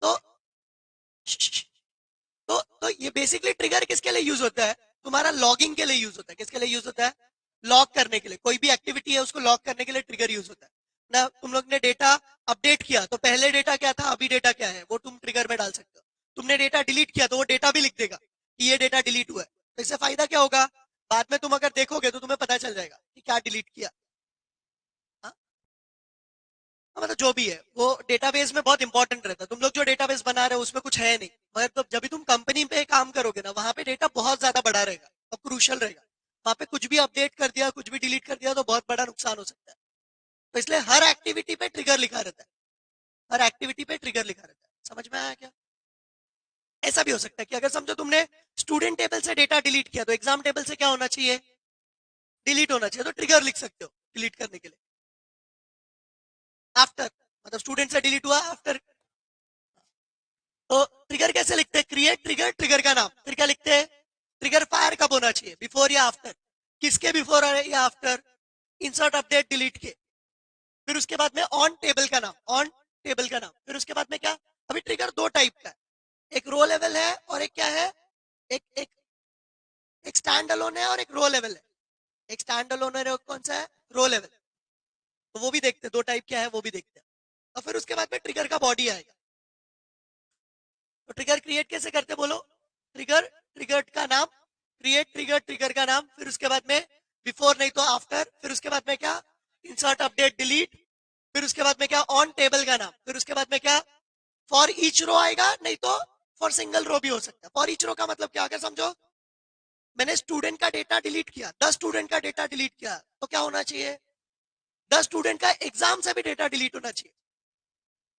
तो तो ये बेसिकली ट्रिगर किसके लिए यूज होता है, तुम्हारा लॉगिंग के लिए यूज होता है। किसके लिए यूज होता है, लॉग करने के लिए। कोई भी एक्टिविटी है उसको लॉग करने के लिए ट्रिगर यूज होता है ना। तुम लोग ने डेटा अपडेट किया तो पहले डेटा क्या था, अभी डेटा क्या है, वो तुम ट्रिगर में डाल सकते हो। तुमने डेटा डिलीट किया तो वो डेटा भी लिख देगा कि ये डेटा डिलीट हुआ है। तो इससे फायदा क्या होगा, बाद में तुम अगर देखोगे तो तुम्हें पता चल जाएगा कि क्या डिलीट किया। हाँ? मतलब जो भी है वो डेटाबेस में बहुत इंपॉर्टेंट रहता है। तुम लोग जो डेटाबेस बना रहे हो उसमें कुछ है नहीं, मगर तो जब भी तुम कंपनी पे काम करोगे ना, वहां पे डेटा बहुत ज्यादा बड़ा रहेगा और क्रूशियल रहेगा। वहां पे कुछ भी अपडेट कर दिया, कुछ भी डिलीट कर दिया तो बहुत बड़ा नुकसान हो सकता है। तो इसलिए हर एक्टिविटी पे ट्रिगर लिखा रहता है। हर एक्टिविटी पे ट्रिगर लिखा रहता है। समझ में आया क्या। ऐसा भी हो सकता है कि अगर समझो तुमने स्टूडेंट टेबल से डेटा डिलीट किया तो एग्जाम टेबल से क्या होना चाहिए, डिलीट होना चाहिए। तो ट्रिगर लिख सकते हो डिलीट करने के लिए। आफ्टर मतलब स्टूडेंट से डिलीट हुआ आफ्टर। तो ट्रिगर कैसे लिखते हैं, क्रिएट ट्रिगर, ट्रिगर का नाम, फिर क्या लिखते हैं, ट्रिगर फायर कब होना चाहिए, बिफोर या आफ्टर, किसके बिफोर या आफ्टर, इंसर्ट अपडेट डिलीट के, फिर उसके बाद में ऑन टेबल का नाम, ऑन टेबल का नाम, फिर उसके बाद में क्या। अभी ट्रिगर दो टाइप का है, एक रो लेवल है और एक क्या है, एक एक एक स्टैंड अलोन है और एक रो लेवल है। एक स्टैंड अलोन है, कौन सा है, रो लेवल। तो वो भी देखते हैं, दो टाइप क्या है वो भी देखते हैं। और फिर उसके बाद में ट्रिगर का बॉडी आएगा। तो ट्रिगर क्रिएट कैसे करते बोलो, ट्रिगर, ट्रिगर का नाम, क्रिएट ट्रिगर, ट्रिगर का नाम, फिर उसके बाद में बिफोर नहीं तो आफ्टर, फिर उसके बाद में क्या, इंसर्ट अपडेट डिलीट, फिर उसके बाद में क्या, ऑन टेबल का नाम, फिर उसके बाद में क्या, फॉर ईच रो आएगा, नहीं तो फॉर सिंगल रो भी हो सकता है। फॉर ईच रो का मतलब क्या, अगर समझो मैंने स्टूडेंट का डेटा डिलीट किया, 10 स्टूडेंट का डेटा डिलीट किया, तो क्या होना चाहिए, 10 स्टूडेंट का एग्जाम से भी डेटा डिलीट होना चाहिए।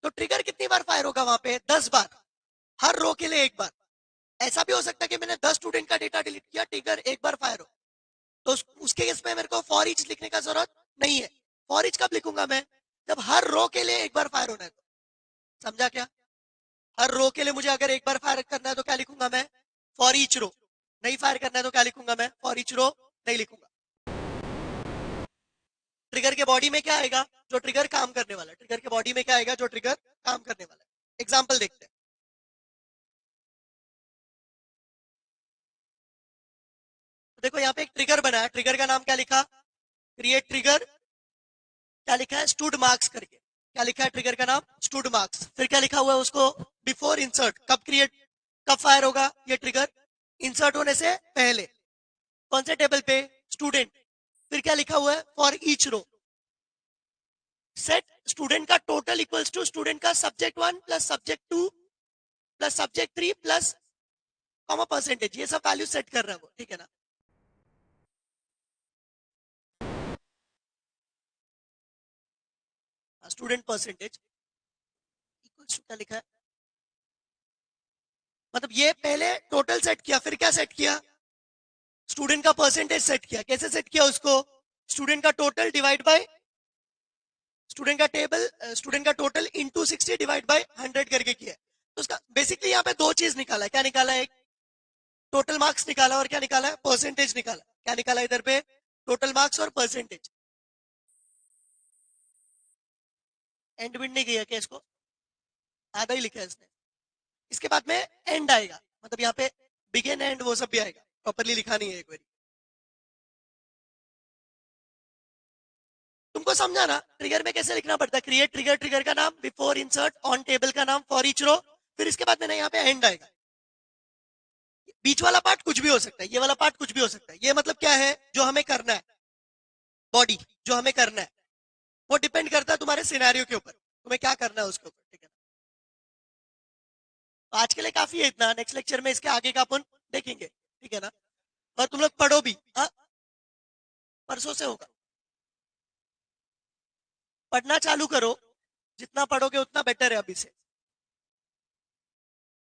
तो ट्रिगर कितनी बार फायर होगा वहां पे, 10 बार, हर रो के लिए एक बार। ऐसा भी हो सकता है कि मैंने 10 स्टूडेंट का डेटा डिलीट किया, ट्रिगर एक बार फायर हो। तो उसके केस में मेरे को फॉर ईच लिखने का जरूरत नहीं है। फॉर ईच कब लिखूंगा मैं, जब हर रो के लिए एक बार फायर होना है तो। समझा क्या, हर रो के लिए मुझे अगर एक बार फायर करना है तो क्या लिखूंगा मैं, फॉर ईच रो। नहीं फायर करना है तो क्या लिखूंगा मैं, फॉर ईच रो नहीं लिखूंगा। ट्रिगर के बॉडी में क्या आएगा, जो ट्रिगर काम करने वाला है। ट्रिगर के बॉडी में क्या आएगा, जो ट्रिगर काम करने वाला है। एग्जाम्पल देखते हैं। तो देखो यहाँ पे एक ट्रिगर बना है, ट्रिगर का नाम क्या लिखा, क्रिएट ट्रिगर, क्या लिखा है, स्टूड मार्क्स करके। क्या लिखा है ट्रिगर का नाम, स्टूड मार्क्स। फिर क्या लिखा हुआ है उसको, बिफोर इंसर्ट, कब क्रिएट, कब फायर होगा ये ट्रिगर, इंसर्ट होने से पहले। कौन से टेबल पे, स्टूडेंट। फिर क्या लिखा हुआ है, for each row, set student का टोटल इक्वल्स टू स्टूडेंट का subject 1 plus subject 2 plus subject 3 plus comma percentage, ये सब वैल्यू सेट कर रहा है वो, ठीक है ना। स्टूडेंट परसेंटेज इक्वल्स टू क्या लिखा है, मतलब ये पहले टोटल सेट किया, फिर क्या सेट किया, स्टूडेंट का परसेंटेज सेट किया। कैसे सेट किया उसको, स्टूडेंट का टोटल डिवाइड बाय स्टूडेंट का टेबल, स्टूडेंट का टोटल इंटू 60 डिवाइड बाय 100 करके किया। तो उसका बेसिकली यहाँ पे दो चीज निकाला है। क्या निकाला है, एक टोटल मार्क्स निकाला और क्या निकाला है, परसेंटेज निकाला। क्या निकाला इधर पे, टोटल मार्क्स और परसेंटेज। एंड बिट नहीं किया क्या इसको, आधा ही लिखा है इसने। इसके बाद में एंड आएगा, मतलब यहाँ पे बिगिन एंड वो सब भी आएगा, प्रॉपरली लिखा नहीं है एक बार। तुमको समझा ना ट्रिगर में कैसे लिखना पड़ता है, क्रिएट ट्रिगर, ट्रिगर का नाम, बिफोर इंसर्ट, ऑन टेबल का नाम, फॉर ईच रो, फिर इसके बाद में ना यहाँ पे एंड आएगा। बीच वाला पार्ट कुछ भी हो सकता है, ये वाला पार्ट कुछ भी हो सकता है। ये मतलब क्या है, जो हमें करना है, बॉडी जो हमें करना है, वो डिपेंड करता है तुम्हारे सिनेरियो के ऊपर, तुम्हें क्या करना है उसके ऊपर, ठीक है ना। तो आज के लिए काफी है इतना, नेक्स्ट लेक्चर में इसके आगे का अपन देखेंगे, ठीक है ना। और तुम लोग पढ़ो भी, हाँ, परसों से होगा। पढ़ना चालू करो, जितना पढ़ोगे उतना बेटर है अभी से।